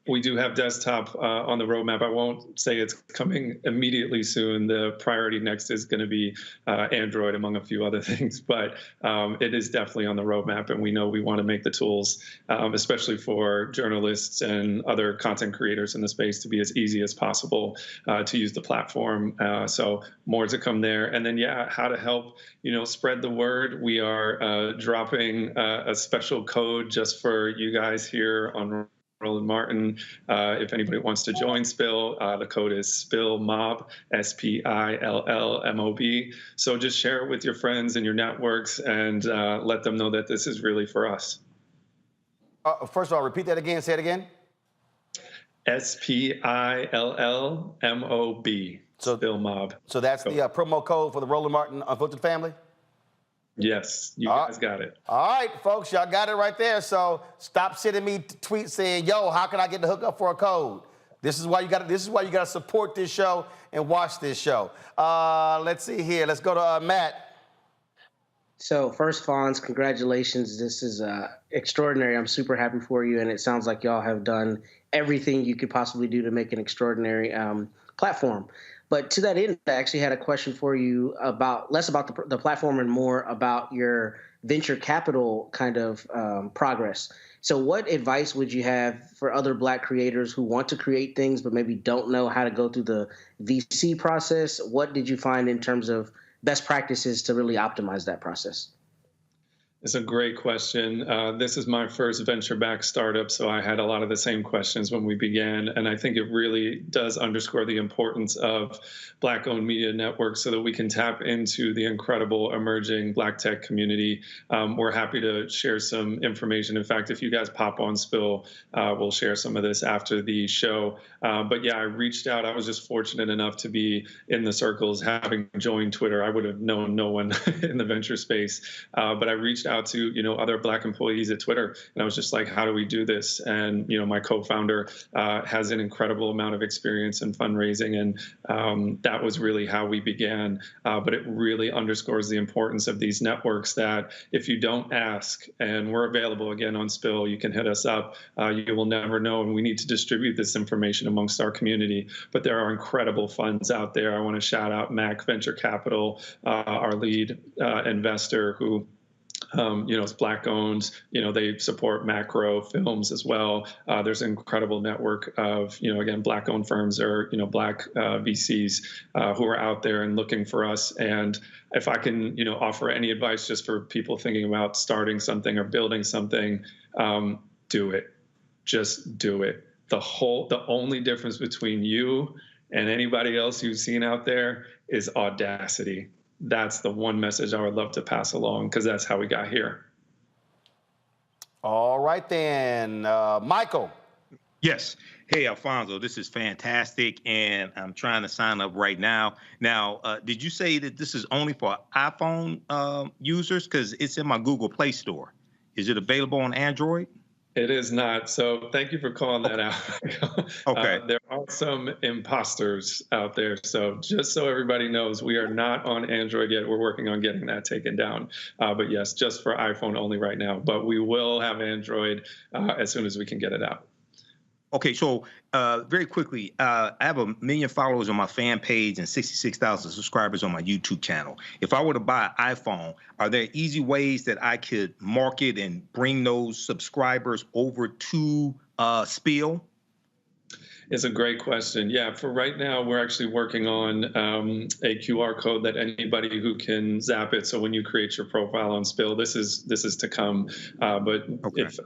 We do have desktop on the roadmap. I won't say it's coming immediately soon. The priority next is going to be Android, among a few other things. But it is definitely on the roadmap, and we know we want to make the tools, especially for journalists and other content creators in the space, to be as easy as possible to use the platform. So more to come there. And then, yeah, how to help spread the word. We are dropping a special code just for you guys here on Roland Martin. If anybody wants to join Spill, the code is SPILLMOB, SPILLMOB. So just share it with your friends and your networks and let them know that this is really for us. First of all, repeat that again. Say it again. SPILLMOB. So, SPILLMOB. So that's the promo code for the Roland Martin Unfiltered family? Yes, you guys got it. All right, folks, y'all got it right there. So stop sending me tweets saying, "Yo, how can I get the hookup for a code?" This is why you got. This is why you got to support this show and watch this show. Let's see here. Let's go to Matt. So first, Fonz, congratulations. This is extraordinary. I'm super happy for you, and it sounds like y'all have done everything you could possibly do to make an extraordinary platform. But to that end, I actually had a question for you about less about the platform and more about your venture capital kind of progress. So what advice would you have for other Black creators who want to create things but maybe don't know how to go through the VC process? What did you find in terms of best practices to really optimize that process? It's a great question. This is my first venture-backed startup, so I had a lot of the same questions when we began, and I think it really does underscore the importance of Black-owned media networks so that we can tap into the incredible emerging Black tech community. We're happy to share some information. In fact, if you guys pop on Spill, we'll share some of this after the show. But yeah, I reached out. I was just fortunate enough to be in the circles. Having joined Twitter, I would have known no one in the venture space, but I reached out to other Black employees at Twitter, and I was just like, how do we do this? And my co-founder has an incredible amount of experience in fundraising, and that was really how we began. But it really underscores the importance of these networks that if you don't ask, and we're available again on Spill, you can hit us up. You will never know, and we need to distribute this information amongst our community. But there are incredible funds out there. I want to shout out Mac Venture Capital, our lead investor, who it's Black-owned. They support macro films as well. There's an incredible network of, again, Black-owned firms or, Black VCs who are out there and looking for us. And if I can, offer any advice just for people thinking about starting something or building something, do it. Just do it. The only difference between you and anybody else you've seen out there is audacity. That's the one message I would love to pass along, because that's how we got here. All right, then. Michael. Yes. Hey, Alfonso, this is fantastic, and I'm trying to sign up right now. Now, did you say that this is only for iPhone users? Because it's in my Google Play Store. Is it available on Android? It is not. So thank you for calling that out. Okay. There are some imposters out there. So just so everybody knows, we are not on Android yet. We're working on getting that taken down. But yes, just for iPhone only right now. But we will have Android as soon as we can get it out. Okay, so very quickly, I have 1 million followers on my fan page and 66,000 subscribers on my YouTube channel. If I were to buy an iPhone, are there easy ways that I could market and bring those subscribers over to Spill? It's a great question. Yeah, for right now, we're actually working on a QR code that anybody who can zap it. So when you create your profile on Spill, this is to come. But if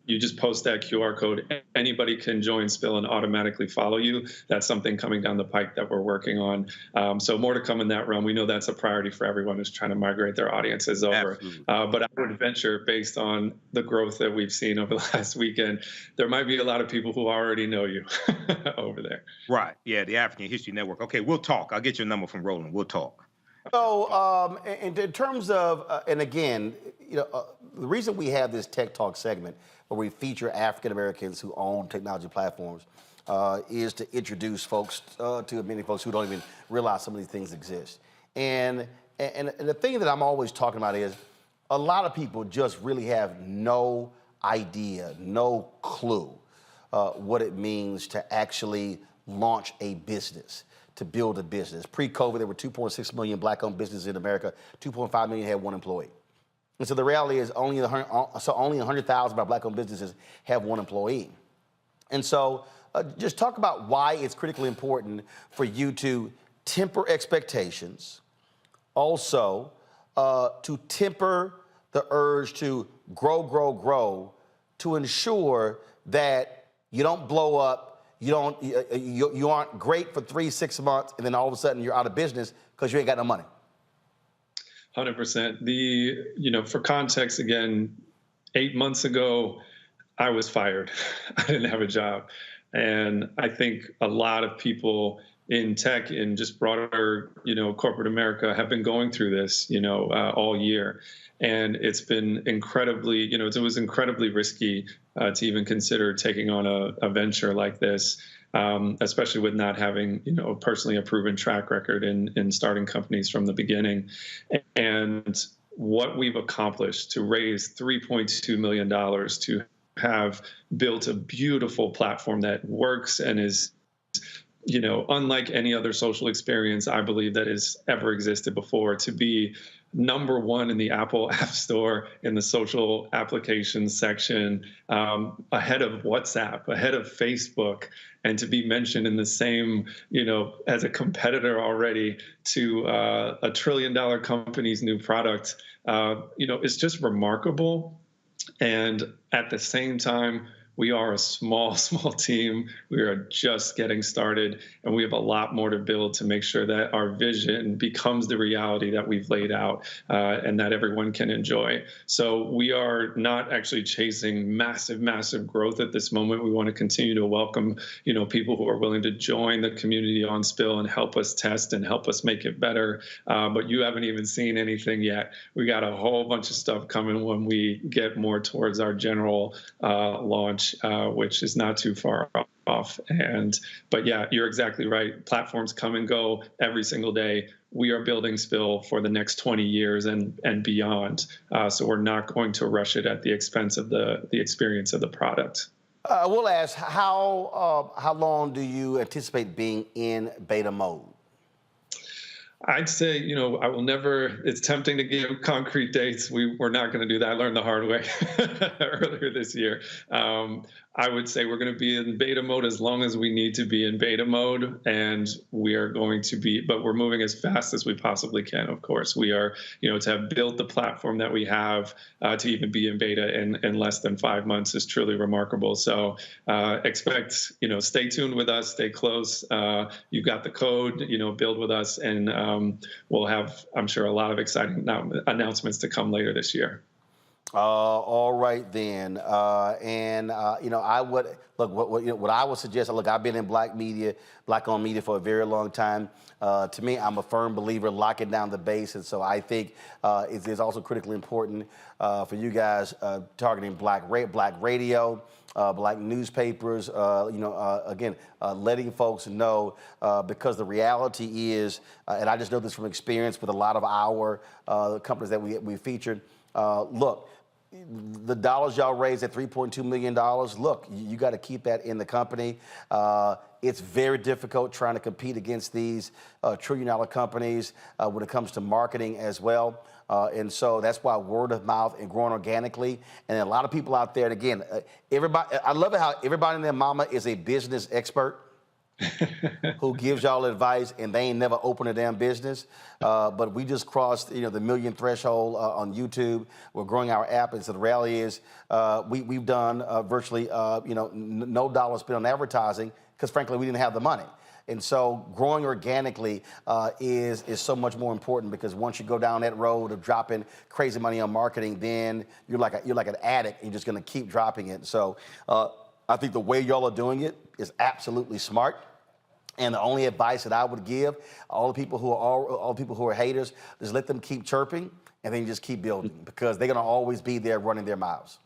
you just post that QR code, anybody can join Spill and automatically follow you. That's something coming down the pike that we're working on. So more to come in that realm. We know that's a priority for everyone who's trying to migrate their audiences over. But I would venture, based on the growth that we've seen over the last weekend, there might be a lot of people who already know you over there. Right. Yeah, the African History Network. Okay, we'll talk. I'll get your number from Roland. We'll talk. So in terms of, and again, the reason we have this Tech Talk segment where we feature African Americans who own technology platforms is to introduce folks to many folks who don't even realize some of these things exist. And the thing that I'm always talking about is a lot of people just really have no idea, no clue what it means to actually launch a business, to build a business. Pre-COVID, there were 2.6 million Black-owned businesses in America. 2.5 million had one employee. And so the reality is only 100,000 of our Black-owned businesses have one employee. And so just talk about why it's critically important for you to temper expectations, also to temper the urge to grow, to ensure that you don't blow up, you aren't great for 3-6 months, and then all of a sudden you're out of business because you ain't got no money. 100%. For context, again, 8 months ago, I was fired. I didn't have a job. And I think a lot of people in tech and just broader, corporate America have been going through this, all year. And it's been incredibly, it was incredibly risky to even consider taking on a venture like this, especially with not having, personally a proven track record in starting companies from the beginning. And what we've accomplished to raise $3.2 million to have built a beautiful platform that works and is unlike any other social experience I believe that has ever existed before, to be #1 in the Apple App Store in the social applications section, ahead of WhatsApp, ahead of Facebook, and to be mentioned in the same, as a competitor already to a $1 trillion company's new product, it's just remarkable. And at the same time, we are a small team. We are just getting started, and we have a lot more to build to make sure that our vision becomes the reality that we've laid out, and that everyone can enjoy. So we are not actually chasing massive growth at this moment. We want to continue to welcome, people who are willing to join the community on Spill and help us test and help us make it better. But you haven't even seen anything yet. We got a whole bunch of stuff coming when we get more towards our general launch, which is not too far off. But yeah, you're exactly right. Platforms come and go every single day. We are building Spill for the next 20 years and beyond. So we're not going to rush it at the expense of the experience of the product. We'll ask, how long do you anticipate being in beta mode? I'd say, I will never, it's tempting to give concrete dates. We're not going to do that. I learned the hard way earlier this year. I would say we're going to be in beta mode as long as we need to be in beta mode, and we are going to be, but we're moving as fast as we possibly can, of course. We are, to have built the platform that we have, to even be in beta in less than 5 months is truly remarkable. So expect, stay tuned with us, stay close. You've got the code, build with us, and we'll have, I'm sure, a lot of exciting announcements to come later this year. All right then, I would look. What I would suggest. Look, I've been in black-owned media for a very long time. To me, I'm a firm believer locking down the base, and so I think it is also critically important for you guys targeting black radio, black newspapers. Again, letting folks know, because the reality is, and I just know this from experience with a lot of our companies that we featured. Look, the dollars y'all raised at $3.2 million, look, you got to keep that in the company. It's very difficult trying to compete against these trillion-dollar companies when it comes to marketing as well. And so that's why word of mouth and growing organically. And a lot of people out there, and again, everybody, I love it how everybody and their mama is a business expert. Who gives y'all advice, and they ain't never opened a damn business. But we just crossed, the 1 million threshold on YouTube. We're growing our app, and so the reality is we've done virtually, no dollar spent on advertising because, frankly, we didn't have the money. And so growing organically is so much more important, because once you go down that road of dropping crazy money on marketing, then you're like an addict, and you're just going to keep dropping it. So I think the way y'all are doing it is absolutely smart. And the only advice that I would give all the people who are haters is let them keep chirping, and then just keep building, because they're going to always be there running their mouths.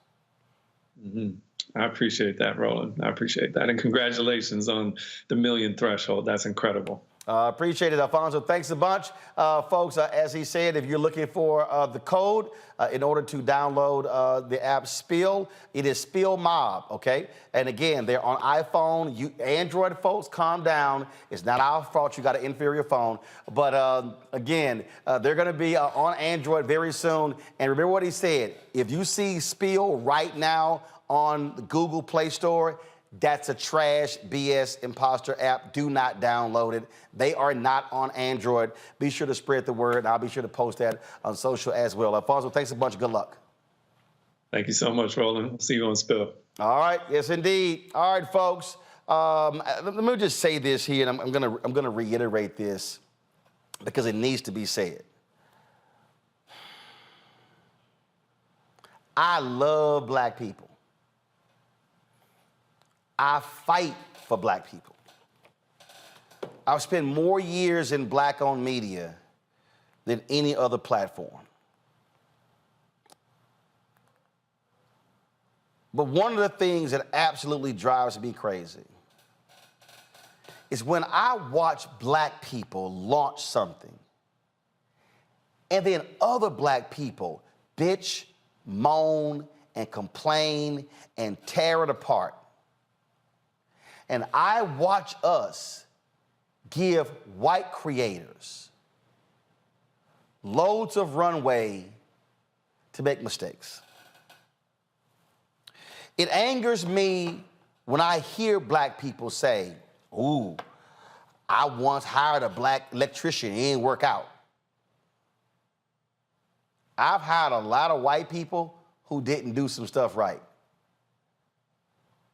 Mm-hmm. I appreciate that, Roland. I appreciate that. And congratulations on the 1 million threshold. That's incredible. Appreciate it, Alfonso. Thanks a bunch. Folks, as he said, if you're looking for the code in order to download the app Spill, it is Spill Mob, okay? And again, they're on iPhone. Android folks, calm down. It's not our fault you got an inferior phone. But again, they're going to be on Android very soon. And remember what he said. If you see Spill right now on the Google Play Store, that's a trash, BS, imposter app. Do not download it. They are not on Android. Be sure to spread the word. I'll be sure to post that on social as well. Alfonso, thanks a bunch. Good luck. Thank you so much, Roland. We'll see you on Spill. All right. Yes, indeed. All right, folks. Let me just say this here, and I'm gonna reiterate this because it needs to be said. I love black people. I fight for black people. I've spent more years in black-owned media than any other platform. But one of the things that absolutely drives me crazy is when I watch black people launch something, and then other black people bitch, moan, and complain and tear it apart. And I watch us give white creators loads of runway to make mistakes. It angers me when I hear black people say, ooh, I once hired a black electrician, it didn't work out. I've hired a lot of white people who didn't do some stuff right.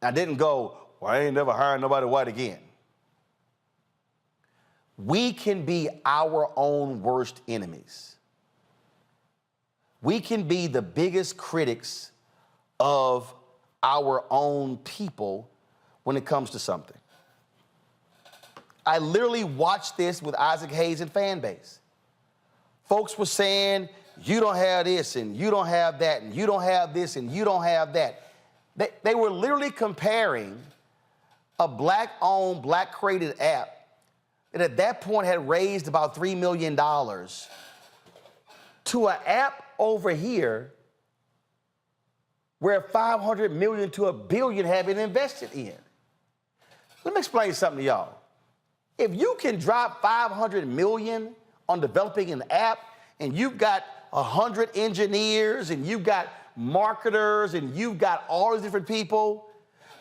I didn't go, well, I ain't never hiring nobody white again. We can be our own worst enemies. We can be the biggest critics of our own people when it comes to something. I literally watched this with Isaac Hayes and fan base. Folks were saying, you don't have this, and you don't have that, and you don't have this, and you don't have that. They were literally comparing a black-owned, black-created app that at that point had raised about $3 million to an app over here where 500 million to $1 billion have been invested in. Let me explain something to y'all. If you can drop 500 million on developing an app, and you've got 100 engineers, and you've got marketers, and you've got all these different people,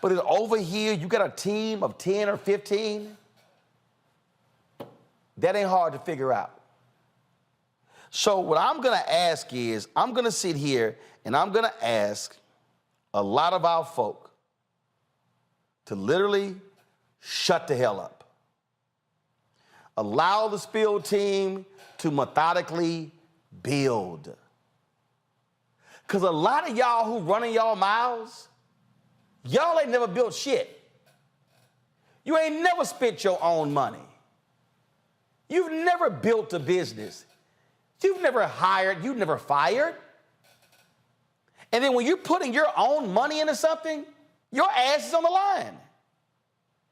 but then over here you got a team of 10 or 15, that ain't hard to figure out. So what I'm gonna ask is, I'm gonna sit here and I'm gonna ask a lot of our folk to literally shut the hell up. Allow the Spill team to methodically build. Because a lot of y'all who running y'all mouths, y'all ain't never built shit. You ain't never spent your own money. You've never built a business. You've never hired, you've never fired. And then when you're putting your own money into something, your ass is on the line.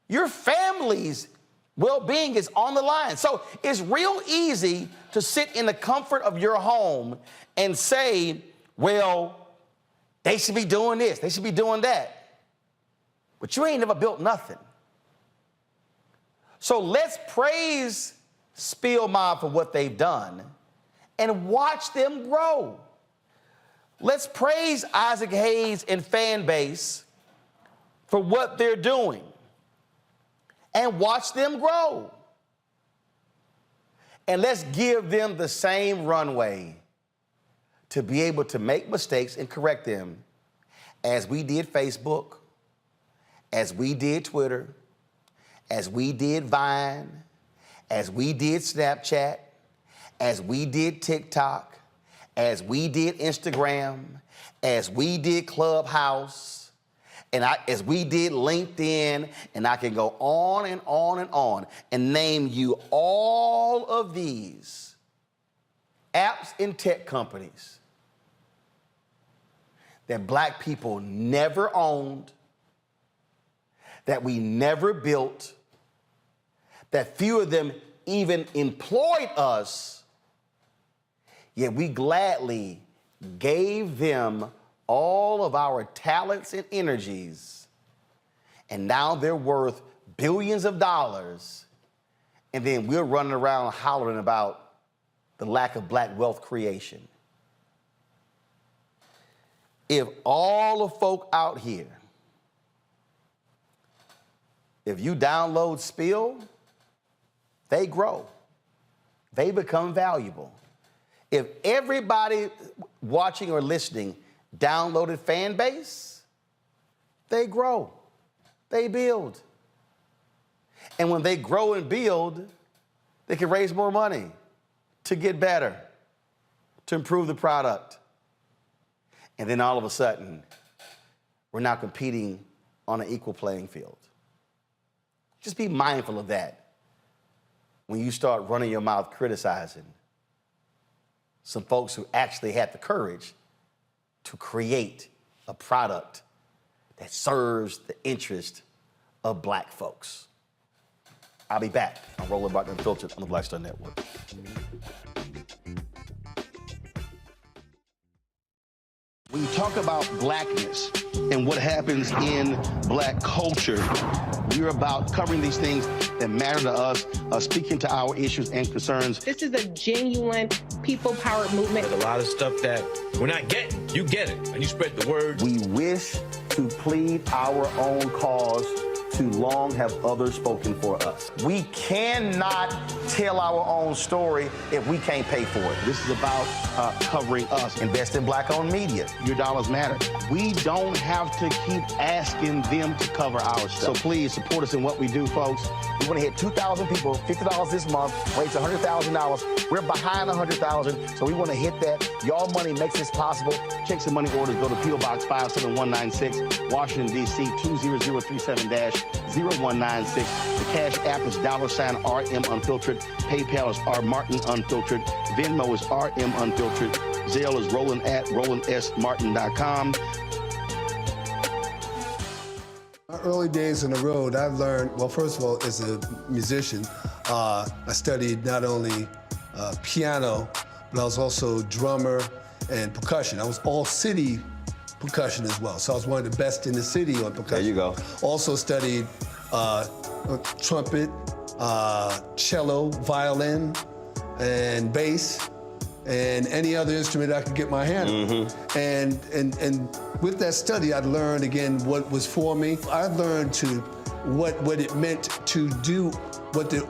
Your family's well-being is on the line. So it's real easy to sit in the comfort of your home and say, well, they should be doing this, they should be doing that. But you ain't never built nothing. So let's praise Spill Mob for what they've done and watch them grow. Let's praise Isaac Hayes and fan base for what they're doing and watch them grow. And let's give them the same runway to be able to make mistakes and correct them as we did Facebook, as we did Twitter, as we did Vine, as we did Snapchat, as we did TikTok, as we did Instagram, as we did Clubhouse, and as we did LinkedIn, and I can go on and on and on and name you all of these apps and tech companies that black people never owned, that we never built, that few of them even employed us, yet we gladly gave them all of our talents and energies, and now they're worth billions of dollars, and then we're running around hollering about the lack of black wealth creation. If all the folk out here, if you download Spill, they grow. They become valuable. If everybody watching or listening downloaded fan base, they grow. They build. And when they grow and build, they can raise more money to get better, to improve the product. And then all of a sudden, we're now competing on an equal playing field. Just be mindful of that when you start running your mouth criticizing some folks who actually had the courage to create a product that serves the interest of black folks. I'll be back on Roland Martin Unfiltered on the Black Star Network. When you talk about blackness and what happens in black culture, we're about covering these things that matter to us, speaking to our issues and concerns. This is a genuine people-powered movement. There's a lot of stuff that we're not getting. You get it, and you spread the word. We wish to plead our own cause. Too long have others spoken for us. We cannot tell our own story if we can't pay for it. This is about covering us. Invest in black-owned media. Your dollars matter. We don't have to keep asking them to cover our stuff. So please support us in what we do, folks. We want to hit 2,000 people, $50 this month, raise $100,000. We're behind 100,000, so we want to hit that. Y'all money makes this possible. Checks and money orders go to P.O. Box 57196, Washington, D.C. 20037-0196. The Cash App is $RM Unfiltered. PayPal is R Martin Unfiltered. Venmo is RM Unfiltered. Zelle is Roland at RolandSMartin.com. My early days on the road, I've learned, well, first of all, as a musician, I studied not only piano, but I was also drummer and percussion. I was all city percussion as well. So I was one of the best in the city on percussion. There you go. Also studied trumpet, cello, violin, and bass, and any other instrument I could get my hand on. And with that study, I learned again what was for me. I learned what it meant to do what the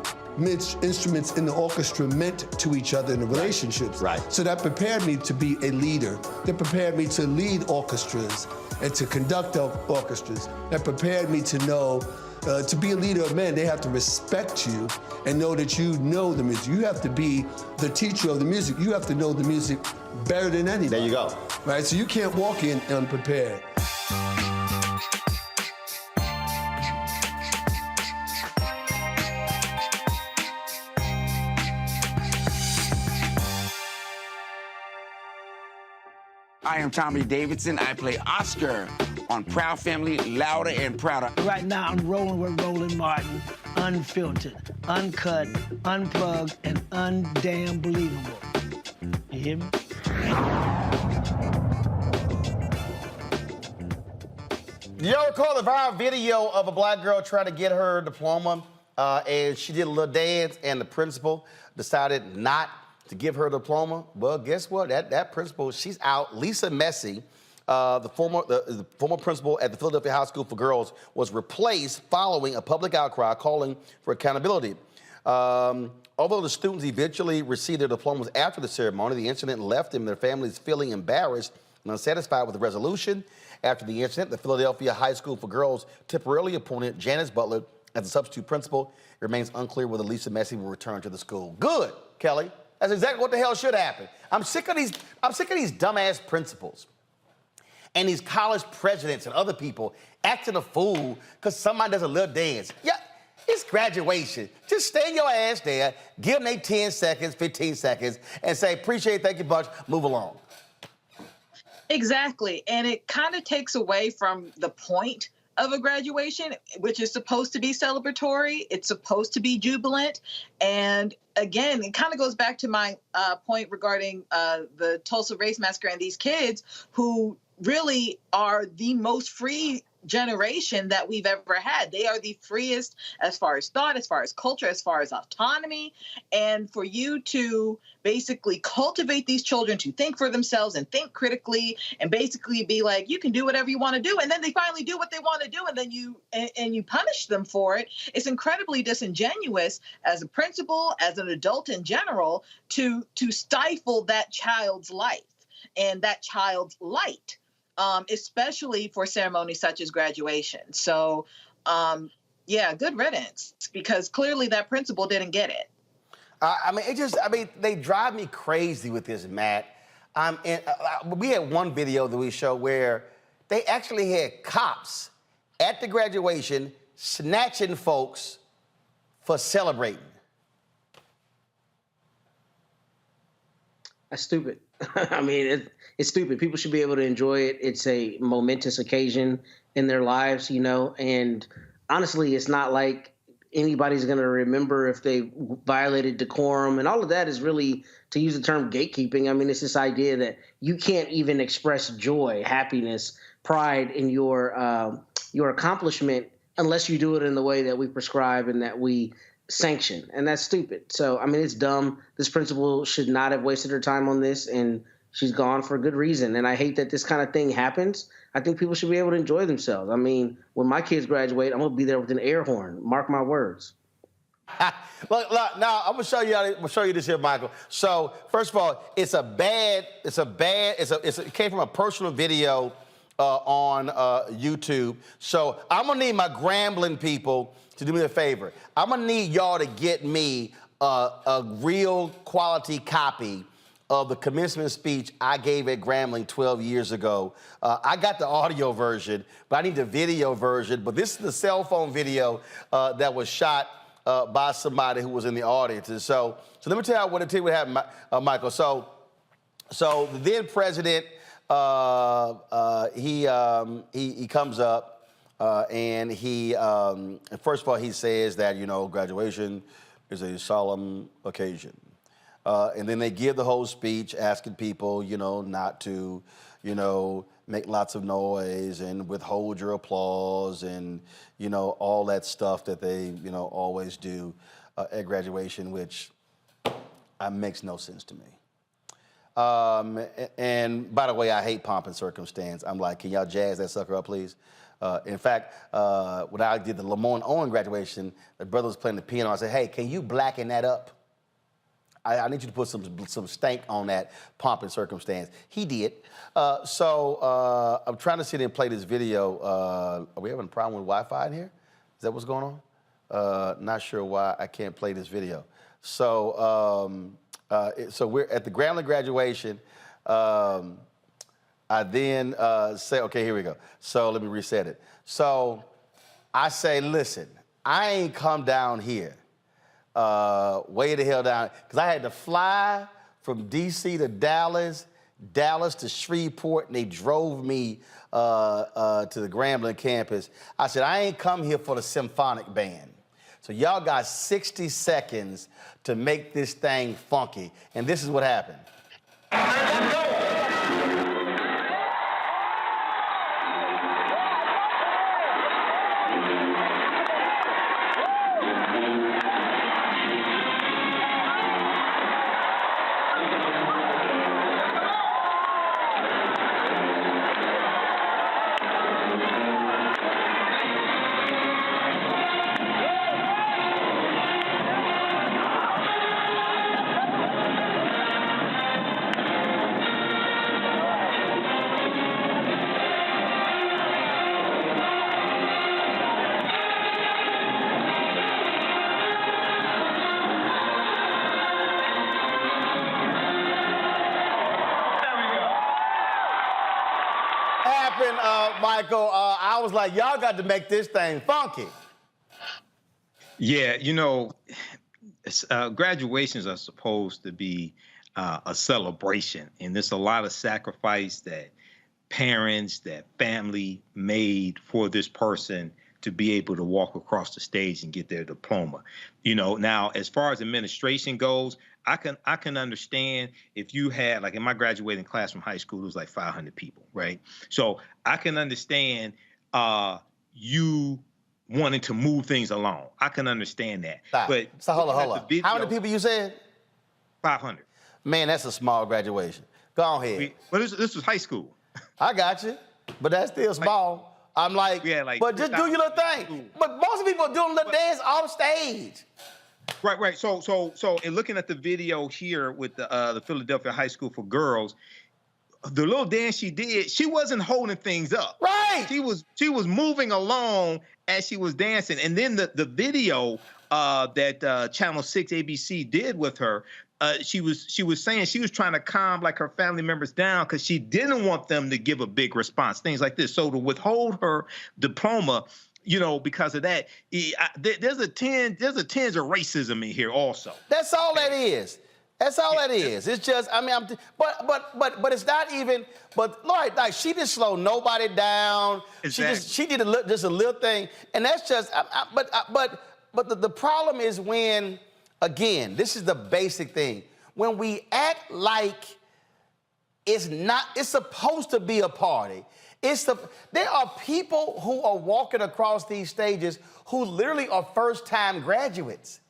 instruments in the orchestra meant to each other in the relationships. Right. So that prepared me to be a leader. That prepared me to lead orchestras and to conduct orchestras. That prepared me to know, to be a leader of men, they have to respect you and know that you know the music. You have to be the teacher of the music. You have to know the music better than anybody. There you go. Right, so you can't walk in unprepared. I am Tommy Davidson. I play Oscar on Proud Family, Louder and Prouder. Right now, I'm rolling with Roland Martin, unfiltered, uncut, unplugged, and undamn believable. You hear me? Do y'all recall the viral video of a black girl trying to get her diploma, and she did a little dance, and the principal decided not to give her a diploma? Well, guess what? That principal, she's out. Lisa Messi, the former principal at the Philadelphia High School for Girls, was replaced following a public outcry calling for accountability. Although the students eventually received their diplomas after the ceremony, the incident left them and their families feeling embarrassed and unsatisfied with the resolution. After the incident, the Philadelphia High School for Girls temporarily appointed Janice Butler as the substitute principal. It remains unclear whether Lisa Messi will return to the school. Good, Kelly. That's exactly what the hell should happen. I'm sick of these dumbass principals and these college presidents and other people acting a fool because somebody does a little dance. Yeah, it's graduation. Just stay your ass there, give them their 10 seconds, 15 seconds, and say, appreciate, thank you much, move along. Exactly. And it kind of takes away from the point of a graduation, which is supposed to be celebratory. It's supposed to be jubilant. And again, it kind of goes back to my point regarding the Tulsa Race Massacre and these kids who really are the most free generation that we've ever had. They are the freest as far as thought, as far as culture, as far as autonomy. And for you to basically cultivate these children to think for themselves and think critically and basically be like, you can do whatever you want to do. And then they finally do what they want to do. And then you punish them for it. It's incredibly disingenuous as a principal, as an adult in general, to stifle that child's life and that child's light. Especially for ceremonies such as graduation. So, yeah, good riddance, because clearly that principal didn't get it. They drive me crazy with this, Matt. We had one video that we showed where they actually had cops at the graduation snatching folks for celebrating. That's stupid. I mean, it's stupid. People should be able to enjoy it. It's a momentous occasion in their lives, you know, and honestly, it's not like anybody's going to remember if they violated decorum. And all of that is really, to use the term gatekeeping, I mean, it's this idea that you can't even express joy, happiness, pride in your accomplishment unless you do it in the way that we prescribe and that we sanction. And that's stupid. So, I mean, it's dumb. This principal should not have wasted her time on this, and she's gone for a good reason. And I hate that this kind of thing happens. I think people should be able to enjoy themselves. I mean, when my kids graduate, I'm going to be there with an air horn. Mark my words. Look, now I'm gonna show you this here, Michael. So first of all, it came from a personal video on YouTube. So I'm gonna need my Grambling people to do me a favor. I'm gonna need y'all to get me a real quality copy of the commencement speech I gave at Grambling 12 years ago. I got the audio version, but I need the video version. But this is the cell phone video that was shot by somebody who was in the audience. And so let me tell you what happened, Michael. So the then president, he comes up and he first of all he says that, you know, graduation is a solemn occasion. And then they give the whole speech asking people, you know, not to, you know, make lots of noise and withhold your applause and, you know, all that stuff that they, you know, always do at graduation, which makes no sense to me. And by the way, I hate pomp and circumstance. I'm like, can y'all jazz that sucker up, please? In fact, when I did the Lamont Owen graduation, the brother was playing the piano. I said, hey, can you blacken that up? I need you to put some stank on that pomp and circumstance. He did. So I'm trying to sit and play this video. Are we having a problem with Wi-Fi in here? Is that what's going on? Not sure why I can't play this video. So so we're at the Grambling graduation. I then say, okay, here we go. So let me reset it. So I say, listen, I ain't come down here way the hell down, because I had to fly from D.C. to Dallas to Shreveport, and they drove me to the Grambling campus. I said, I ain't come here for the symphonic band. So y'all got 60 seconds to make this thing funky. And this is what happened. Michael, I was like, y'all got to make this thing funky. Yeah, you know, graduations are supposed to be a celebration, and there's a lot of sacrifice that parents, that family made for this person to be able to walk across the stage and get their diploma. You know, now as far as administration goes, I can understand if you had, like in my graduating class from high school, it was like 500 people, right? So I can understand you wanting to move things along. I can understand that. Stop. But so hold on. How many people you said? 500. Man, that's a small graduation. Go ahead. But this was high school. I got you, but that's still small. I'm like, yeah, like, but just do your little thing. But most people are doing the dance off stage. Right. So in looking at the video here with the Philadelphia High School for Girls, the little dance she did, she wasn't holding things up. Right. She was moving along as she was dancing. And then the video that Channel 6 ABC did with her, she was saying she was trying to calm like her family members down because she didn't want them to give a big response, things like this. So to withhold her diploma, you know, because of that, there's a tinge of racism in here also. That's all that is. That's all that is. It's just, I mean, but it's not even. But Lord, like she didn't slow nobody down. Exactly. She did just a little thing, and that's just. But the problem is when, again, this is the basic thing. When we act like it's supposed to be a party. There are people who are walking across these stages who literally are first-time graduates.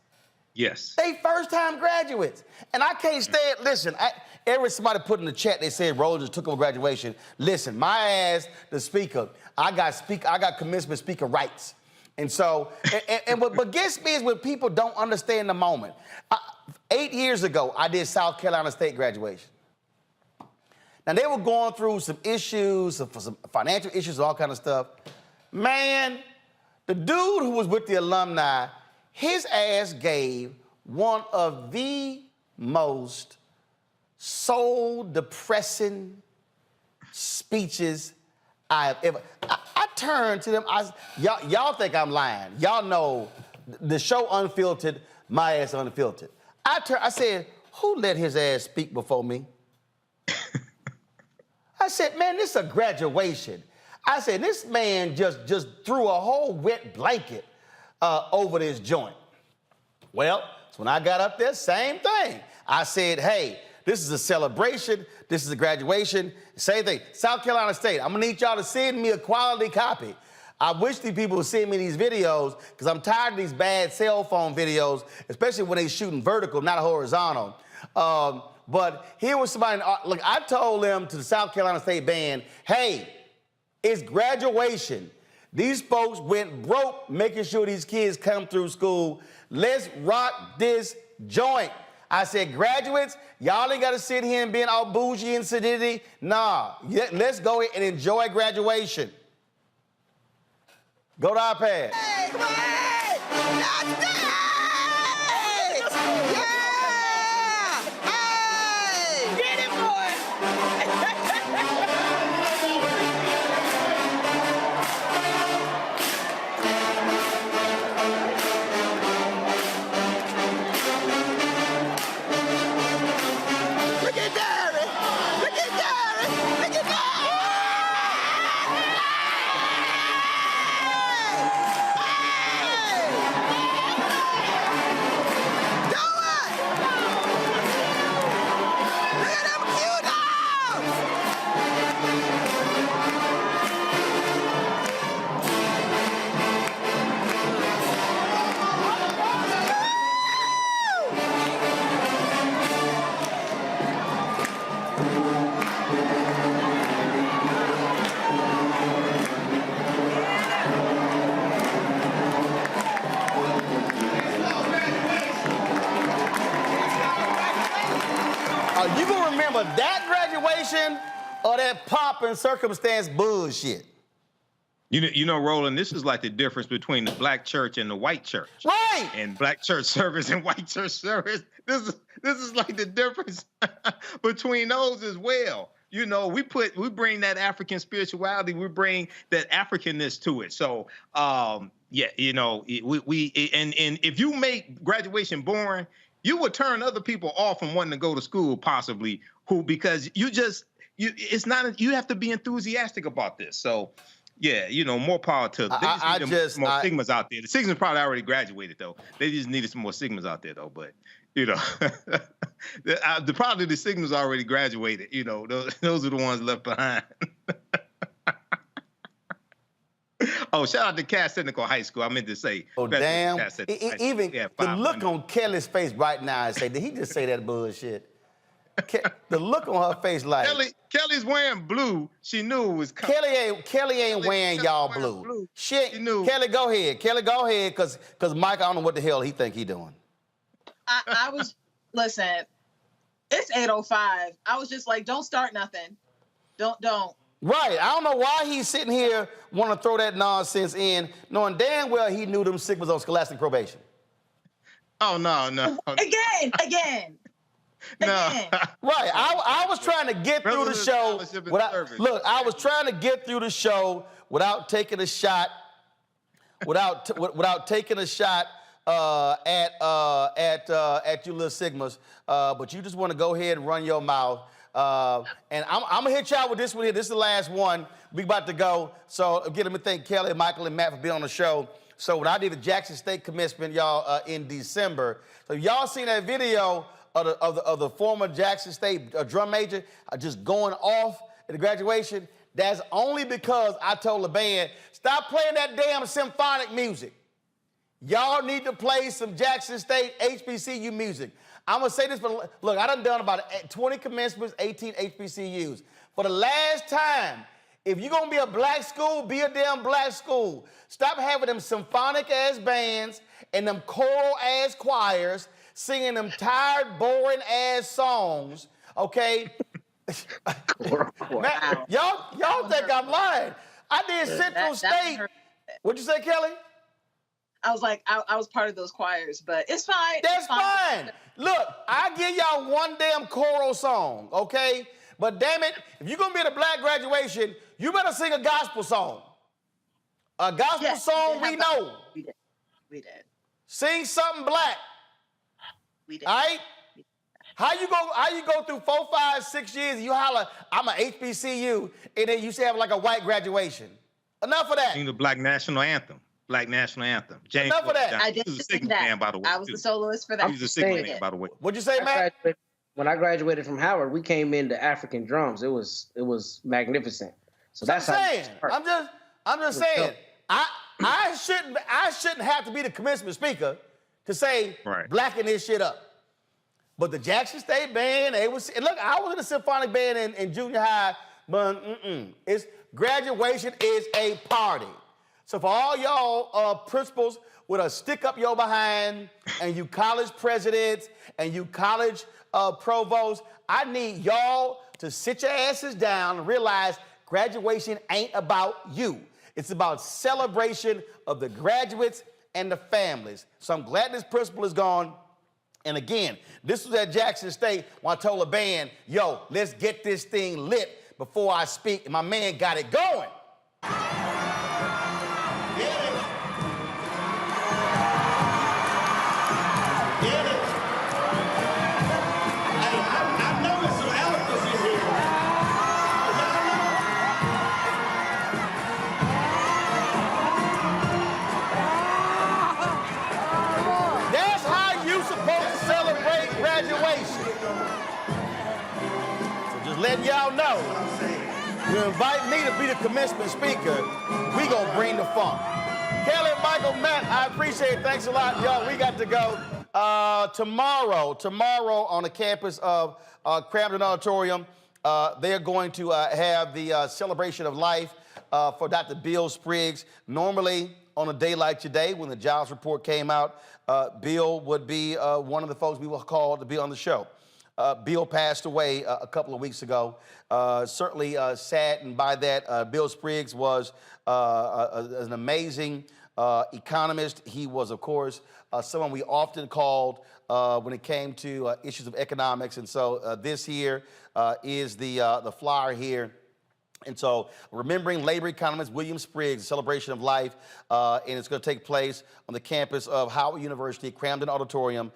Yes. They first-time graduates. And I can't stand, listen, somebody put in the chat, they said Roland just took over graduation. Listen, my ass, the speaker, I got commencement speaker rights. And so, what gets me is when people don't understand the moment. 8 years ago, I did South Carolina State graduation. Now, they were going through some issues, some financial issues, all kind of stuff. Man, the dude who was with the alumni, his ass gave one of the most soul-depressing speeches I have ever. I turned to them. Y'all think I'm lying. Y'all know the show Unfiltered, my ass Unfiltered. I said, who let his ass speak before me? I said, man, this is a graduation. I said, this man just threw a whole wet blanket over this joint. Well, so when I got up there, same thing. I said, hey, this is a celebration. This is a graduation. Same thing. South Carolina State, I'm gonna need y'all to send me a quality copy. I wish these people would send me these videos because I'm tired of these bad cell phone videos, especially when they shooting vertical, not horizontal. But here was somebody, look, I told them to the South Carolina State band, hey, it's graduation. These folks went broke making sure these kids come through school. Let's rock this joint. I said, graduates, y'all ain't got to sit here and being all bougie and sedity. Nah, let's go and enjoy graduation. Go to iPad. Hey, come on, hey! That's it! Yeah! Hey! Get it, boy! Look at Derry! Look at Derry! Look at Derry! You gonna remember that graduation or that pomp and circumstance bullshit? You know, Roland, this is like the difference between the black church and the white church. Right. And black church service and white church service. This is like the difference between those as well. You know, we bring that African spirituality, we bring that Africanness to it. So, yeah, you know, and if you make graduation boring, you would turn other people off from wanting to go to school, possibly, because you have to be enthusiastic about this. So, yeah, you know, more power to them. They just need more Sigmas out there. The Sigmas probably already graduated, though. They just needed some more Sigmas out there, though. But, you know, probably the Sigmas already graduated. You know, those are the ones left behind. Oh, shout out to Cass Technical High School. I meant to say. Oh, damn. Even the look on Kelly's face right now and say, did he just say that bullshit? The look on her face like. Kelly's wearing blue. She knew it was coming. Kelly ain't wearing y'all blue. Shit, knew. Kelly, go ahead. Kelly, go ahead, because Mike, I don't know what the hell he think he doing. I was, listen, it's 8:05. I was just like, don't start nothing. Don't. Right. I don't know why he's sitting here want to throw that nonsense in, knowing damn well he knew them Sigmas on scholastic probation. Oh, no. Again. No. Right. I was trying to get through the show I was trying to get through the show without taking a shot, without taking a shot at you little Sigmas. But you just want to go ahead and run your mouth. And I'm gonna hit y'all with this one here. This is the last one. We about to go. So again, let me thank Kelly, Michael, and Matt for being on the show. So when I did the Jackson State commencement, y'all, in December, so y'all seen that video of the former Jackson State drum major just going off at the graduation? That's only because I told the band, stop playing that damn symphonic music. Y'all need to play some Jackson State HBCU music. I'm gonna say this, but look, I done about 20 commencements, 18 HBCUs. For the last time, if you're gonna be a black school, be a damn black school. Stop having them symphonic ass bands and them choral ass choirs singing them tired, boring ass songs, okay? Man, y'all think I'm lying. I did Central State. What'd you say, Kelly? I was like, I was part of those choirs, but it's fine. That's fine. Look, I give y'all one damn choral song, okay? But damn it, if you're gonna be at a black graduation, you better sing a gospel song. A gospel song we know. We did. Sing something black. We did. All right? How you go through 4, 5, 6 years and you holler, I'm a HBCU, and then you say have like a white graduation? Enough of that. Sing the Black National Anthem. Black National Anthem. James Enough of that. I did sing that. Man, by the way, I was the soloist for that. He was a signal man, by the way. What'd you say, Matt? When I graduated from Howard, we came into African drums. It was magnificent. So that's what how I'm saying. I'm just saying. I shouldn't have to be the commencement speaker to say blacking this shit up. But the Jackson State band, and look, I was in a symphonic band in junior high, but it's graduation is a party. So for all y'all principals with a stick up your behind, and you college presidents, and you college provosts, I need y'all to sit your asses down and realize graduation ain't about you. It's about celebration of the graduates and the families. So I'm glad this principal is gone. And again, this was at Jackson State when I told the band, yo, let's get this thing lit before I speak. And my man got it going. Letting y'all know, you invite me to be the commencement speaker, we gonna bring the funk. Kelly, Michael, Matt, I appreciate it. Thanks a lot, y'all. We got to go. Tomorrow on the campus of Camden Auditorium, they're going to have the celebration of life for Dr. Bill Spriggs. Normally, on a day like today, when the jobs report came out, Bill would be one of the folks we will call to be on the show. Bill passed away a couple of weeks ago. Certainly saddened by that. Bill Spriggs was an amazing economist. He was, of course, someone we often called when it came to issues of economics. And so this here is the flyer here. And so, remembering labor economist William Spriggs, celebration of life, and it's going to take place on the campus of Howard University, Camden Auditorium,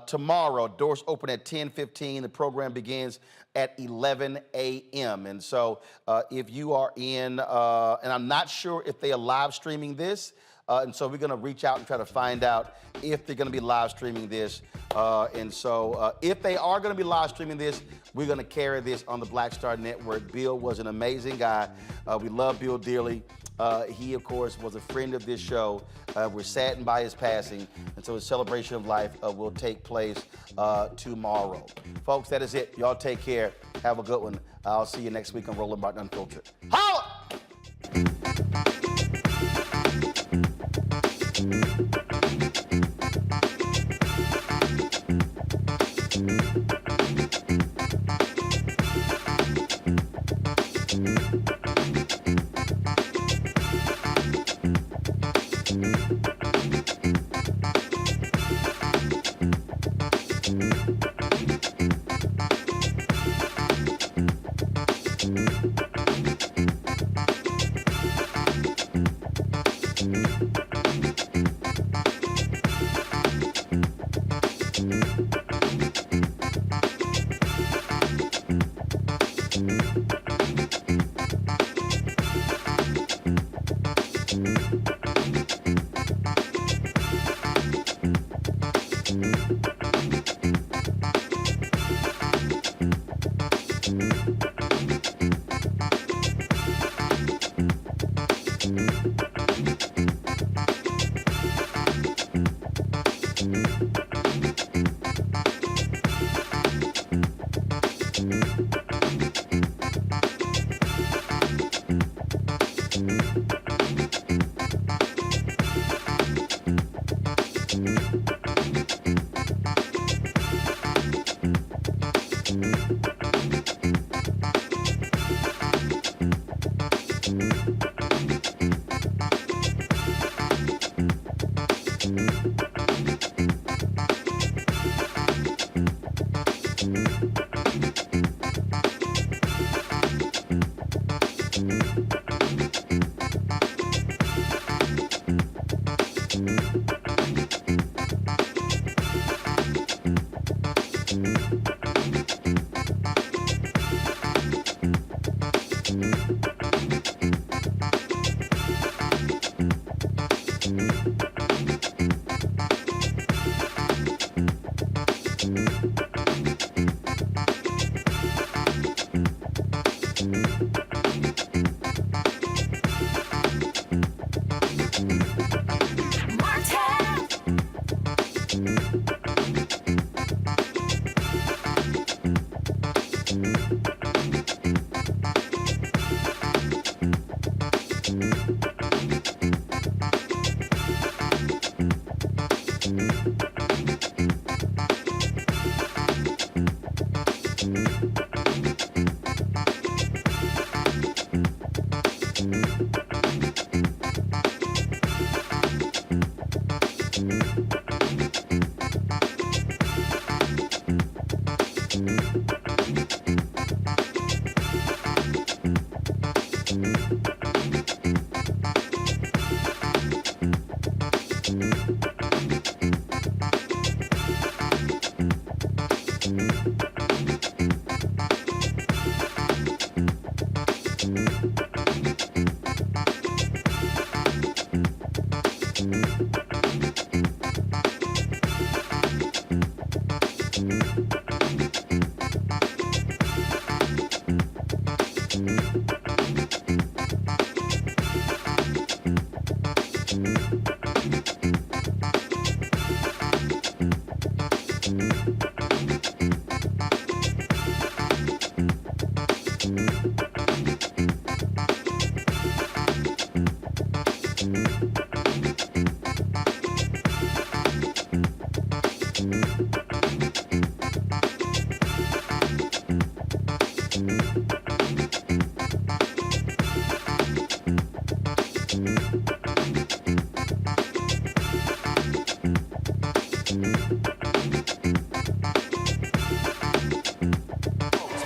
tomorrow. Doors open at 10:15. The program begins at 11 a.m. And so, if you are in, and I'm not sure if they are live streaming this, and so we're going to reach out and try to find out if they're going to be live streaming this. And so if they are going to be live streaming this, we're going to carry this on the Black Star Network. Bill was an amazing guy. We love Bill dearly. He, of course, was a friend of this show. We're saddened by his passing. And so his celebration of life will take place tomorrow. Folks, that is it. Y'all take care. Have a good one. I'll see you next week on Roland Martin Unfiltered. Holla!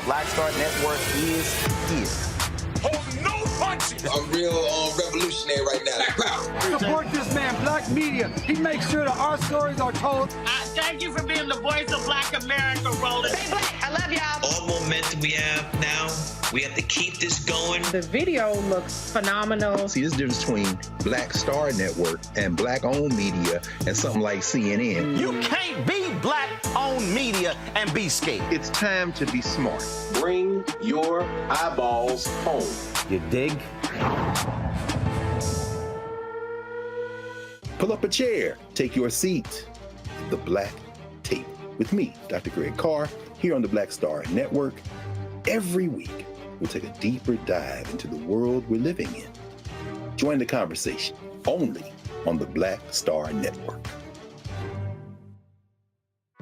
Black Star Network is here. Hold no punches. I'm real revolutionary right now. Support this man, Black Media. He makes sure that our stories are told. Thank you for being the voice of Black America, Roland. Stay black. I love y'all. All momentum we have now, we have to keep this going. The video looks phenomenal. See, this difference between Black Star Network and Black-owned media and something like CNN. You can't be Black-owned media and be scared. It's time to be smart. Bring your eyeballs home. You dig? Pull up a chair, take your seat. The Black Tape with me, Dr. Greg Carr, here on the Black Star Network. Every week, we'll take a deeper dive into the world we're living in. Join the conversation only on the Black Star Network.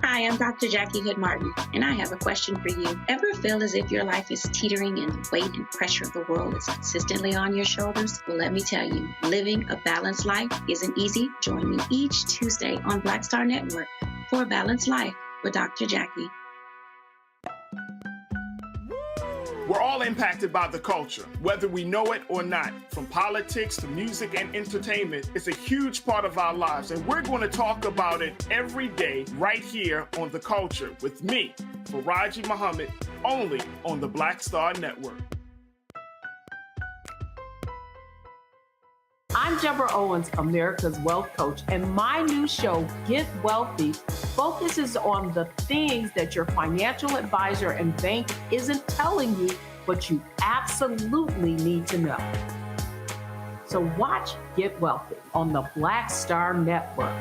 Hi, I'm Dr. Jackie Hood Martin, and I have a question for you. Ever feel as if your life is teetering and the weight and pressure of the world is consistently on your shoulders? Well, let me tell you, living a balanced life isn't easy. Join me each Tuesday on Black Star Network for A Balanced Life with Dr. Jackie. We're all impacted by the culture, whether we know it or not. From politics to music and entertainment, it's a huge part of our lives, and we're going to talk about it every day right here on The Culture with me, Faraji Muhammad, only on the Black Star Network. I'm Deborah Owens, America's Wealth Coach, and my new show, Get Wealthy, focuses on the things that your financial advisor and bank isn't telling you, but you absolutely need to know. So watch Get Wealthy on the Black Star Network.